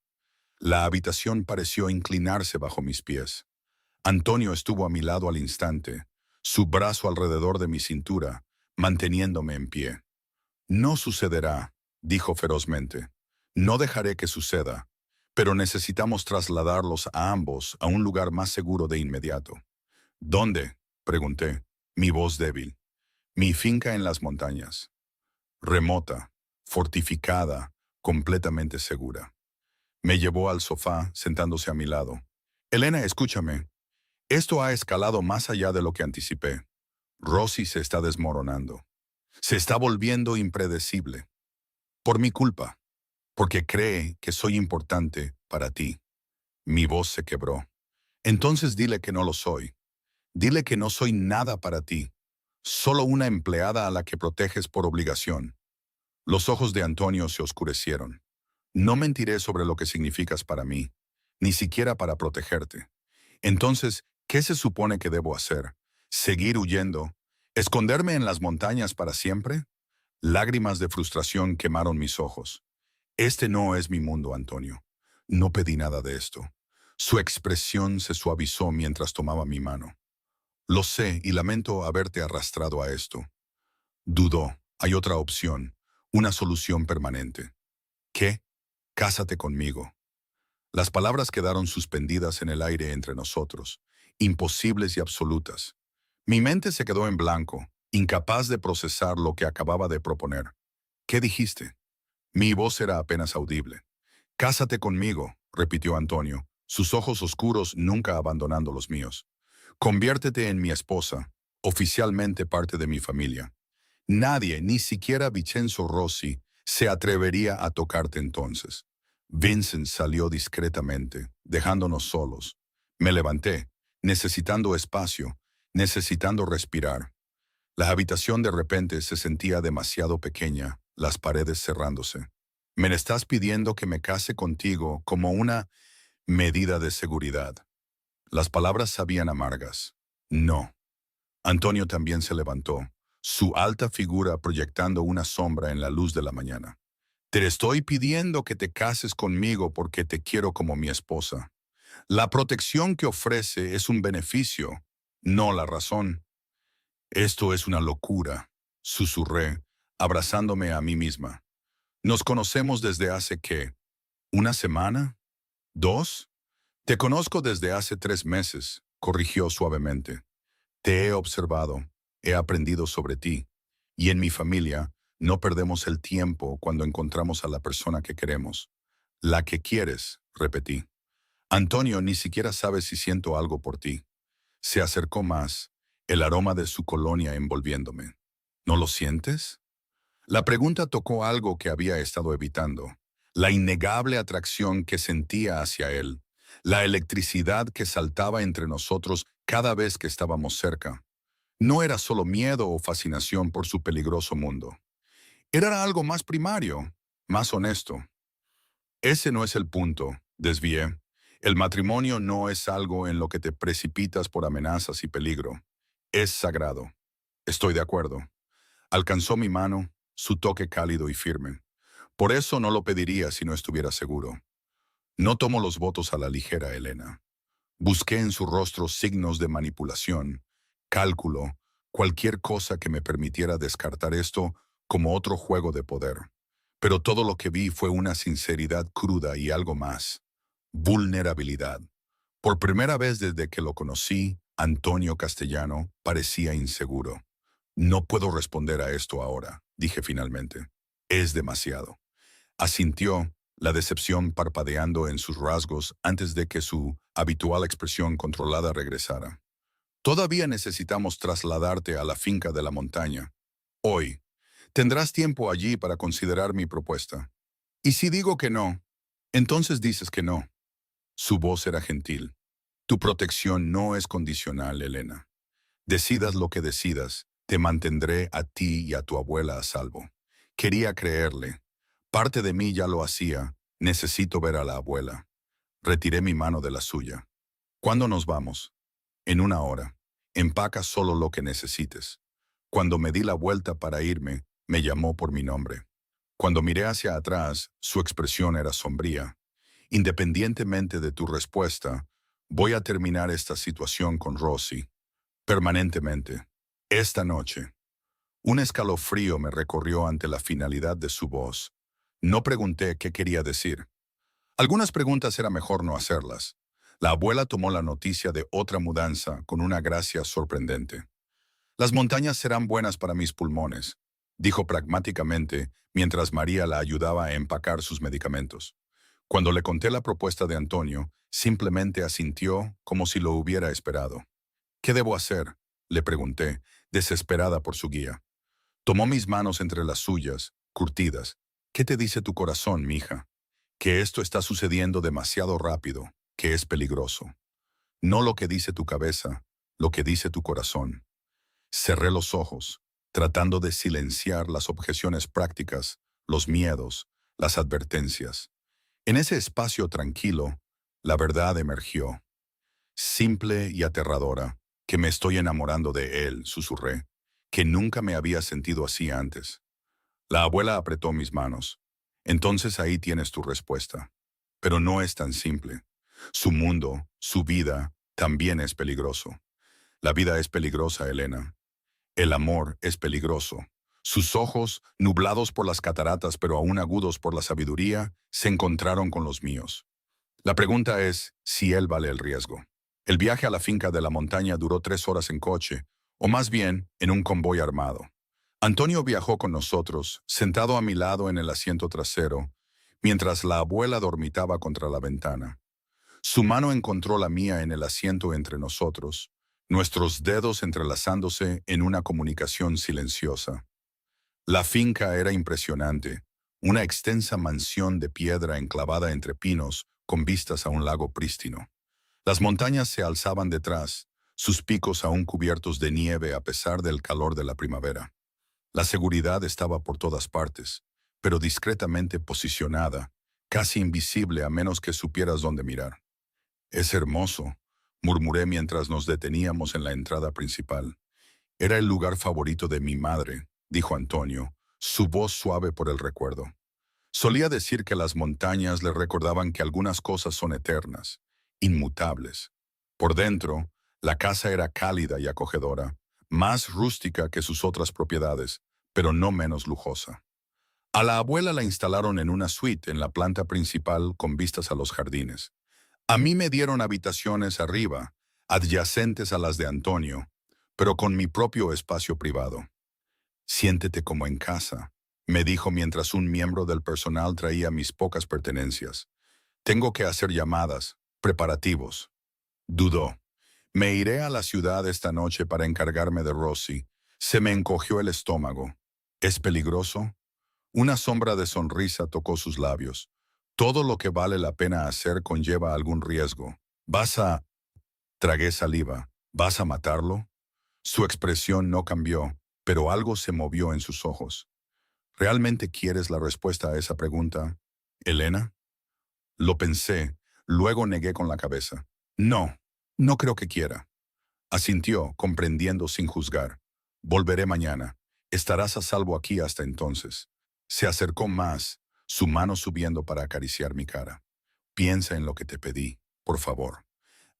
La habitación pareció inclinarse bajo mis pies. Antonio estuvo a mi lado al instante, su brazo alrededor de mi cintura, manteniéndome en pie. «No sucederá», dijo ferozmente. «No dejaré que suceda, pero necesitamos trasladarlos a ambos a un lugar más seguro de inmediato». «¿Dónde?», pregunté, mi voz débil. «Mi finca en las montañas. Remota, fortificada, completamente segura». Me llevó al sofá, sentándose a mi lado. «Elena, escúchame. Esto ha escalado más allá de lo que anticipé. Rosy se está desmoronando. Se está volviendo impredecible. Por mi culpa. Porque cree que soy importante para ti». Mi voz se quebró. «Entonces dile que no lo soy. Dile que no soy nada para ti. Solo una empleada a la que proteges por obligación». Los ojos de Antonio se oscurecieron. «No mentiré sobre lo que significas para mí, ni siquiera para protegerte. Entonces, ¿qué se supone que debo hacer? ¿Seguir huyendo? ¿Esconderme en las montañas para siempre?» Lágrimas de frustración quemaron mis ojos. «Este no es mi mundo, Antonio. No pedí nada de esto. Su expresión se suavizó mientras tomaba mi mano. Lo sé y lamento haberte arrastrado a esto. Dudó. Hay otra opción, una solución permanente. ¿Qué? Cásate conmigo. Las palabras quedaron suspendidas en el aire entre nosotros, imposibles y absolutas. Mi mente se quedó en blanco, incapaz de procesar lo que acababa de proponer. ¿Qué dijiste? Mi voz era apenas audible. Cásate conmigo, repitió Antonio, sus ojos oscuros nunca abandonando los míos. Conviértete en mi esposa, oficialmente parte de mi familia. Nadie, ni siquiera Vincenzo Rossi, se atrevería a tocarte entonces. Vincent salió discretamente, dejándonos solos. Me levanté, necesitando espacio, necesitando respirar. La habitación de repente se sentía demasiado pequeña, las paredes cerrándose. Me estás pidiendo que me case contigo como una medida de seguridad. Las palabras sabían amargas. No. Antonio también se levantó, su alta figura proyectando una sombra en la luz de la mañana. Te estoy pidiendo que te cases conmigo porque te quiero como mi esposa. La protección que ofrece es un beneficio, no la razón. Esto es una locura, susurré, abrazándome a mí misma. Nos conocemos desde hace, ¿qué? ¿Una semana? ¿Dos? Te conozco desde hace 3 meses, corrigió suavemente. Te he observado, he aprendido sobre ti, y en mi familia no perdemos el tiempo cuando encontramos a la persona que queremos. La que quieres, repetí. Antonio ni siquiera sabe si siento algo por ti. Se acercó más, el aroma de su colonia envolviéndome. ¿No lo sientes? La pregunta tocó algo que había estado evitando, la innegable atracción que sentía hacia él, la electricidad que saltaba entre nosotros cada vez que estábamos cerca. No era solo miedo o fascinación por su peligroso mundo. Era algo más primario, más honesto. Ese no es el punto, desvié. El matrimonio no es algo en lo que te precipitas por amenazas y peligro. Es sagrado. Estoy de acuerdo. Alcanzó mi mano, su toque cálido y firme. Por eso no lo pediría si no estuviera seguro. No tomo los votos a la ligera, Elena. Busqué en su rostro signos de manipulación, cálculo, cualquier cosa que me permitiera descartar esto como otro juego de poder. Pero todo lo que vi fue una sinceridad cruda y algo más. Vulnerabilidad. Por primera vez desde que lo conocí, Antonio Castellano parecía inseguro. No puedo responder a esto ahora, dije finalmente. Es demasiado. Asintió, la decepción parpadeando en sus rasgos antes de que su habitual expresión controlada regresara. Todavía necesitamos trasladarte a la finca de la montaña. Hoy. Tendrás tiempo allí para considerar mi propuesta. Y si digo que no, entonces dices que no. Su voz era gentil. Tu protección no es condicional, Elena. Decidas lo que decidas, te mantendré a ti y a tu abuela a salvo. Quería creerle. Parte de mí ya lo hacía. Necesito ver a la abuela. Retiré mi mano de la suya. ¿Cuándo nos vamos? En 1 hora. Empaca solo lo que necesites. Cuando me di la vuelta para irme, me llamó por mi nombre. Cuando miré hacia atrás, su expresión era sombría. Independientemente de tu respuesta, voy a terminar esta situación con Rosy. Permanentemente. Esta noche. Un escalofrío me recorrió ante la finalidad de su voz. No pregunté qué quería decir. Algunas preguntas era mejor no hacerlas. La abuela tomó la noticia de otra mudanza con una gracia sorprendente. Las montañas serán buenas para mis pulmones, dijo pragmáticamente mientras María la ayudaba a empacar sus medicamentos. Cuando le conté la propuesta de Antonio, simplemente asintió como si lo hubiera esperado. ¿Qué debo hacer?, le pregunté, desesperada por su guía. Tomó mis manos entre las suyas, curtidas. ¿Qué te dice tu corazón, mija? Que esto está sucediendo demasiado rápido, que es peligroso. No lo que dice tu cabeza, lo que dice tu corazón. Cerré los ojos, tratando de silenciar las objeciones prácticas, los miedos, las advertencias. En ese espacio tranquilo, la verdad emergió. Simple y aterradora, que me estoy enamorando de él, susurré, que nunca me había sentido así antes. La abuela apretó mis manos. Entonces ahí tienes tu respuesta. Pero no es tan simple. Su mundo, su vida, también es peligroso. La vida es peligrosa, Elena. El amor es peligroso. Sus ojos, nublados por las cataratas pero aún agudos por la sabiduría, se encontraron con los míos. La pregunta es si él vale el riesgo. El viaje a la finca de la montaña duró 3 horas en coche, o más bien, en un convoy armado. Antonio viajó con nosotros, sentado a mi lado en el asiento trasero, mientras la abuela dormitaba contra la ventana. Su mano encontró la mía en el asiento entre nosotros, nuestros dedos entrelazándose en una comunicación silenciosa. La finca era impresionante, una extensa mansión de piedra enclavada entre pinos con vistas a un lago prístino. Las montañas se alzaban detrás, sus picos aún cubiertos de nieve a pesar del calor de la primavera. La seguridad estaba por todas partes, pero discretamente posicionada, casi invisible a menos que supieras dónde mirar. «Es hermoso», murmuré mientras nos deteníamos en la entrada principal. «Era el lugar favorito de mi madre», dijo Antonio, su voz suave por el recuerdo. Solía decir que las montañas le recordaban que algunas cosas son eternas, inmutables. Por dentro, la casa era cálida y acogedora, más rústica que sus otras propiedades, pero no menos lujosa. A la abuela la instalaron en una suite en la planta principal con vistas a los jardines. A mí me dieron habitaciones arriba, adyacentes a las de Antonio, pero con mi propio espacio privado. «Siéntete como en casa», me dijo mientras un miembro del personal traía mis pocas pertenencias. «Tengo que hacer llamadas, preparativos». Dudó. «Me iré a la ciudad esta noche para encargarme de Rosy». Se me encogió el estómago. «¿Es peligroso?». Una sombra de sonrisa tocó sus labios. «Todo lo que vale la pena hacer conlleva algún riesgo. ¿Vas a...?» Tragué saliva. «¿Vas a matarlo?». Su expresión no cambió, pero algo se movió en sus ojos. «¿Realmente quieres la respuesta a esa pregunta, Elena?». Lo pensé, luego negué con la cabeza. «No, no creo que quiera». Asintió, comprendiendo sin juzgar. «Volveré mañana. Estarás a salvo aquí hasta entonces». Se acercó más, su mano subiendo para acariciar mi cara. «Piensa en lo que te pedí, por favor».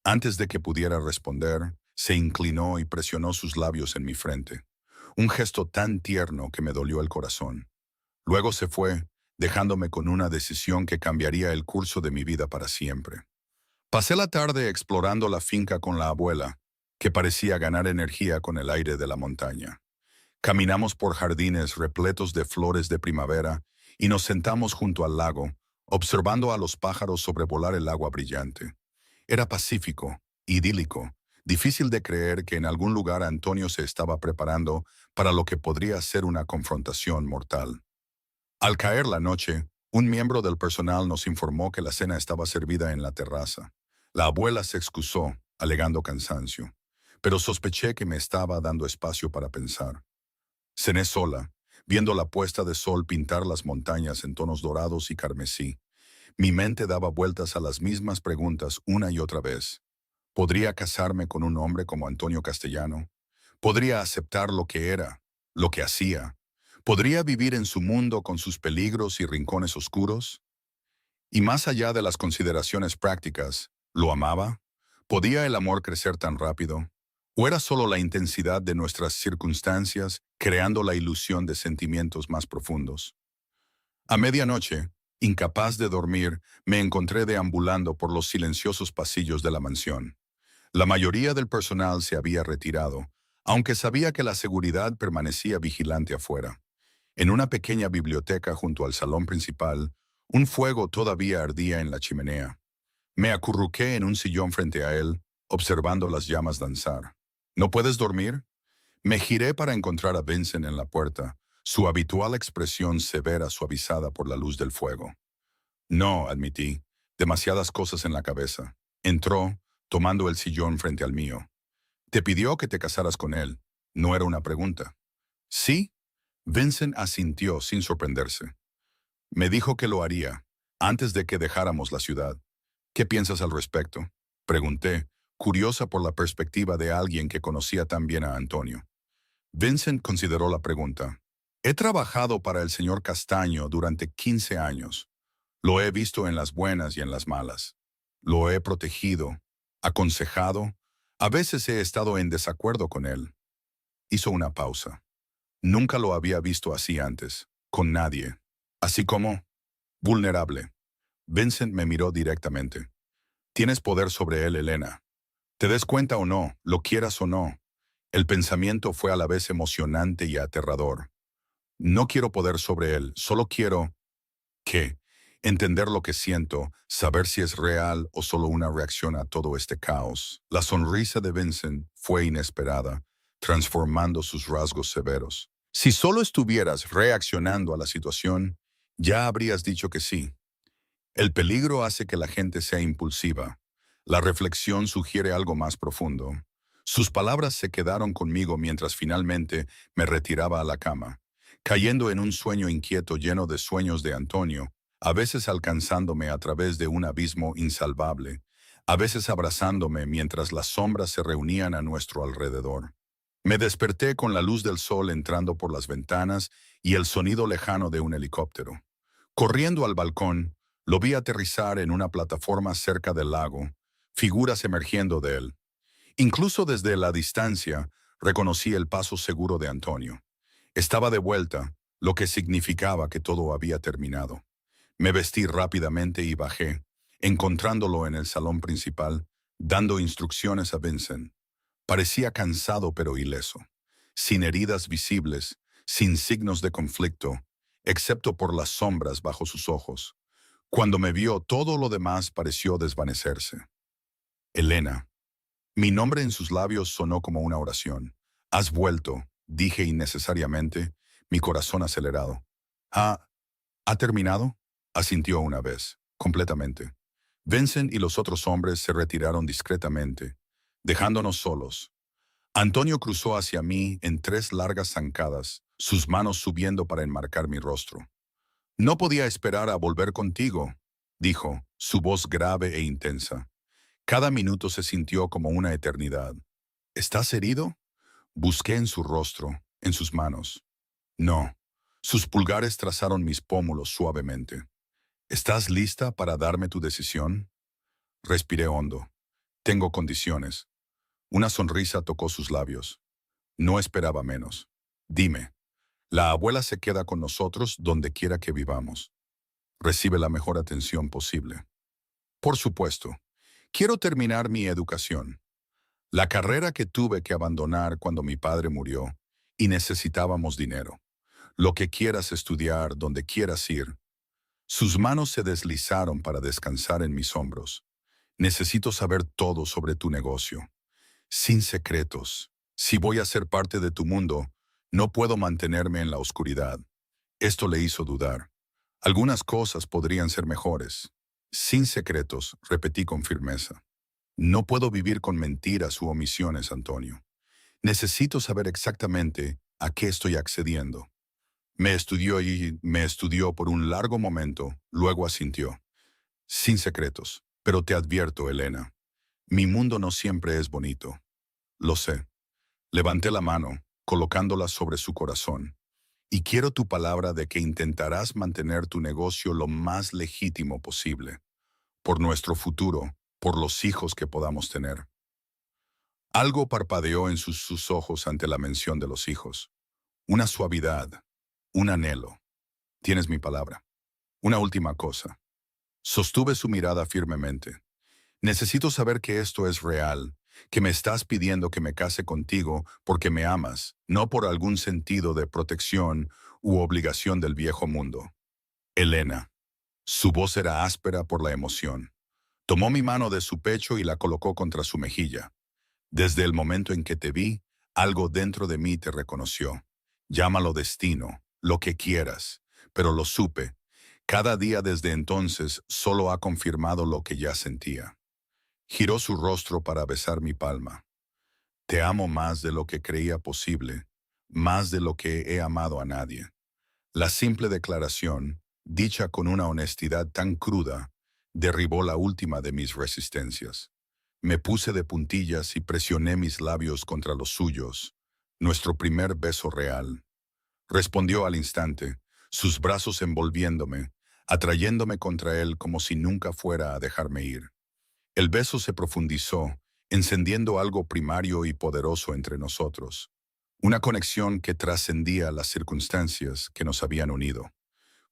Antes de que pudiera responder, se inclinó y presionó sus labios en mi frente. Un gesto tan tierno que me dolió el corazón. Luego se fue, dejándome con una decisión que cambiaría el curso de mi vida para siempre. Pasé la tarde explorando la finca con la abuela, que parecía ganar energía con el aire de la montaña. Caminamos por jardines repletos de flores de primavera y nos sentamos junto al lago, observando a los pájaros sobrevolar el agua brillante. Era pacífico, idílico, difícil de creer que en algún lugar Antonio se estaba preparando para lo que podría ser una confrontación mortal. Al caer la noche, un miembro del personal nos informó que la cena estaba servida en la terraza. La abuela se excusó, alegando cansancio, pero sospeché que me estaba dando espacio para pensar. Cené sola, viendo la puesta de sol pintar las montañas en tonos dorados y carmesí. Mi mente daba vueltas a las mismas preguntas una y otra vez. ¿Podría casarme con un hombre como Antonio Castellano? ¿Podría aceptar lo que era, lo que hacía? ¿Podría vivir en su mundo con sus peligros y rincones oscuros? Y más allá de las consideraciones prácticas, ¿lo amaba? ¿Podía el amor crecer tan rápido? ¿O era solo la intensidad de nuestras circunstancias creando la ilusión de sentimientos más profundos? A medianoche, incapaz de dormir, me encontré deambulando por los silenciosos pasillos de la mansión. La mayoría del personal se había retirado, aunque sabía que la seguridad permanecía vigilante afuera. En una pequeña biblioteca junto al salón principal, un fuego todavía ardía en la chimenea. Me acurruqué en un sillón frente a él, observando las llamas danzar. «¿No puedes dormir?». Me giré para encontrar a Vincent en la puerta, su habitual expresión severa suavizada por la luz del fuego. «No», admití, demasiadas cosas en la cabeza. Entró, tomando el sillón frente al mío. «Te pidió que te casaras con él. No era una pregunta». «¿Sí?». Vincent asintió sin sorprenderse. «Me dijo que lo haría, antes de que dejáramos la ciudad». «¿Qué piensas al respecto?», pregunté, curiosa por la perspectiva de alguien que conocía tan bien a Antonio. Vincent consideró la pregunta. «He trabajado para el señor Castaño durante 15 años. Lo he visto en las buenas y en las malas. Lo he protegido, aconsejado. A veces he estado en desacuerdo con él. Hizo una pausa. Nunca lo había visto así antes, con nadie. Así como vulnerable. Vincent me miró directamente. Tienes poder sobre él, Elena. Te des cuenta o no, lo quieras o no. El pensamiento fue a la vez emocionante y aterrador. No quiero poder sobre él, solo quiero ¿qué? Entender lo que siento, saber si es real o solo una reacción a todo este caos. La sonrisa de Vincent fue inesperada, transformando sus rasgos severos. Si solo estuvieras reaccionando a la situación, ya habrías dicho que sí. El peligro hace que la gente sea impulsiva. La reflexión sugiere algo más profundo. Sus palabras se quedaron conmigo mientras finalmente me retiraba a la cama, cayendo en un sueño inquieto lleno de sueños de Antonio, a veces alcanzándome a través de un abismo insalvable, a veces abrazándome mientras las sombras se reunían a nuestro alrededor. Me desperté con la luz del sol entrando por las ventanas y el sonido lejano de un helicóptero. Corriendo al balcón, lo vi aterrizar en una plataforma cerca del lago, figuras emergiendo de él. Incluso desde la distancia, reconocí el paso seguro de Antonio. Estaba de vuelta, lo que significaba que todo había terminado. Me vestí rápidamente y bajé, encontrándolo en el salón principal, dando instrucciones a Vincent. Parecía cansado pero ileso, sin heridas visibles, sin signos de conflicto, excepto por las sombras bajo sus ojos. Cuando me vio, todo lo demás pareció desvanecerse. Elena. Mi nombre en sus labios sonó como una oración. Has vuelto, dije innecesariamente, mi corazón acelerado. ¿Ha, ha terminado? Asintió una vez, completamente. Vincent y los otros hombres se retiraron discretamente, dejándonos solos. Antonio cruzó hacia mí en 3 largas zancadas, sus manos subiendo para enmarcar mi rostro. No podía esperar a volver contigo, dijo, su voz grave e intensa. Cada minuto se sintió como una eternidad. ¿Estás herido? Busqué en su rostro, en sus manos. No. Sus pulgares trazaron mis pómulos suavemente. ¿Estás lista para darme tu decisión? Respiré hondo. Tengo condiciones. Una sonrisa tocó sus labios. No esperaba menos. Dime, la abuela se queda con nosotros donde quiera que vivamos. Recibe la mejor atención posible. Por supuesto, quiero terminar mi educación. La carrera que tuve que abandonar cuando mi padre murió, y necesitábamos dinero. Lo que quieras estudiar, donde quieras ir. Sus manos se deslizaron para descansar en mis hombros. Necesito saber todo sobre tu negocio. Sin secretos. Si voy a ser parte de tu mundo, no puedo mantenerme en la oscuridad. Esto le hizo dudar. Algunas cosas podrían ser mejores. Sin secretos, repetí con firmeza. No puedo vivir con mentiras u omisiones, Antonio. Necesito saber exactamente a qué estoy accediendo. Me estudió por un largo momento, luego asintió. Sin secretos, pero te advierto, Elena, mi mundo no siempre es bonito. Lo sé. Levanté la mano, colocándola sobre su corazón. Y quiero tu palabra de que intentarás mantener tu negocio lo más legítimo posible, por nuestro futuro, por los hijos que podamos tener. Algo parpadeó en sus ojos ante la mención de los hijos. Una suavidad, un anhelo. Tienes mi palabra. Una última cosa. Sostuve su mirada firmemente. Necesito saber que esto es real, que me estás pidiendo que me case contigo porque me amas, no por algún sentido de protección u obligación del viejo mundo. Elena. Su voz era áspera por la emoción. Tomó mi mano de su pecho y la colocó contra su mejilla. Desde el momento en que te vi, algo dentro de mí te reconoció. Llámalo destino, lo que quieras, pero lo supe. Cada día desde entonces solo ha confirmado lo que ya sentía. Giró su rostro para besar mi palma. Te amo más de lo que creía posible, más de lo que he amado a nadie. La simple declaración, dicha con una honestidad tan cruda, derribó la última de mis resistencias. Me puse de puntillas y presioné mis labios contra los suyos. Nuestro primer beso real. Respondió al instante, sus brazos envolviéndome, atrayéndome contra él como si nunca fuera a dejarme ir. El beso se profundizó, encendiendo algo primario y poderoso entre nosotros, una conexión que trascendía las circunstancias que nos habían unido.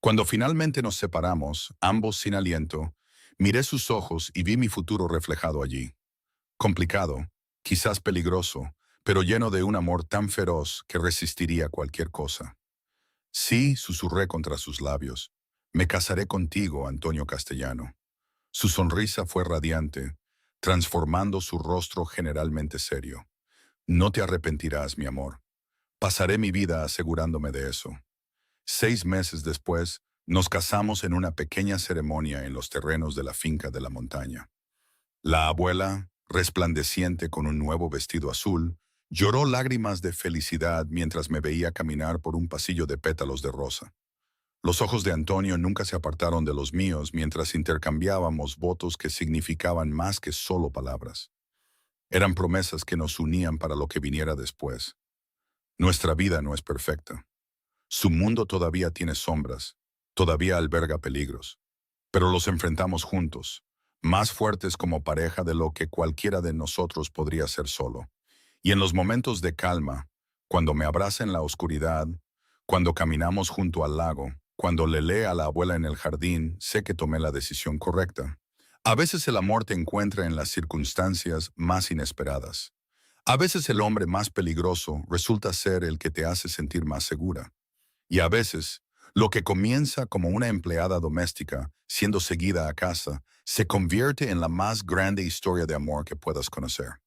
Cuando finalmente nos separamos, ambos sin aliento, miré sus ojos y vi mi futuro reflejado allí. Complicado, quizás peligroso, pero lleno de un amor tan feroz que resistiría cualquier cosa. Sí, susurré contra sus labios. Me casaré contigo, Antonio Castellano. Su sonrisa fue radiante, transformando su rostro generalmente serio. No te arrepentirás, mi amor. Pasaré mi vida asegurándome de eso. 6 meses después, nos casamos en una pequeña ceremonia en los terrenos de la finca de la montaña. La abuela, resplandeciente con un nuevo vestido azul, lloró lágrimas de felicidad mientras me veía caminar por un pasillo de pétalos de rosa. Los ojos de Antonio nunca se apartaron de los míos mientras intercambiábamos votos que significaban más que solo palabras. Eran promesas que nos unían para lo que viniera después. Nuestra vida no es perfecta. Su mundo todavía tiene sombras, todavía alberga peligros, pero los enfrentamos juntos, más fuertes como pareja de lo que cualquiera de nosotros podría ser solo. Y en los momentos de calma, cuando me abraza en la oscuridad, cuando caminamos junto al lago, cuando le lee a la abuela en el jardín, sé que tomé la decisión correcta. A veces el amor te encuentra en las circunstancias más inesperadas. A veces el hombre más peligroso resulta ser el que te hace sentir más segura. Y a veces, lo que comienza como una empleada doméstica, siendo seguida a casa, se convierte en la más grande historia de amor que puedas conocer.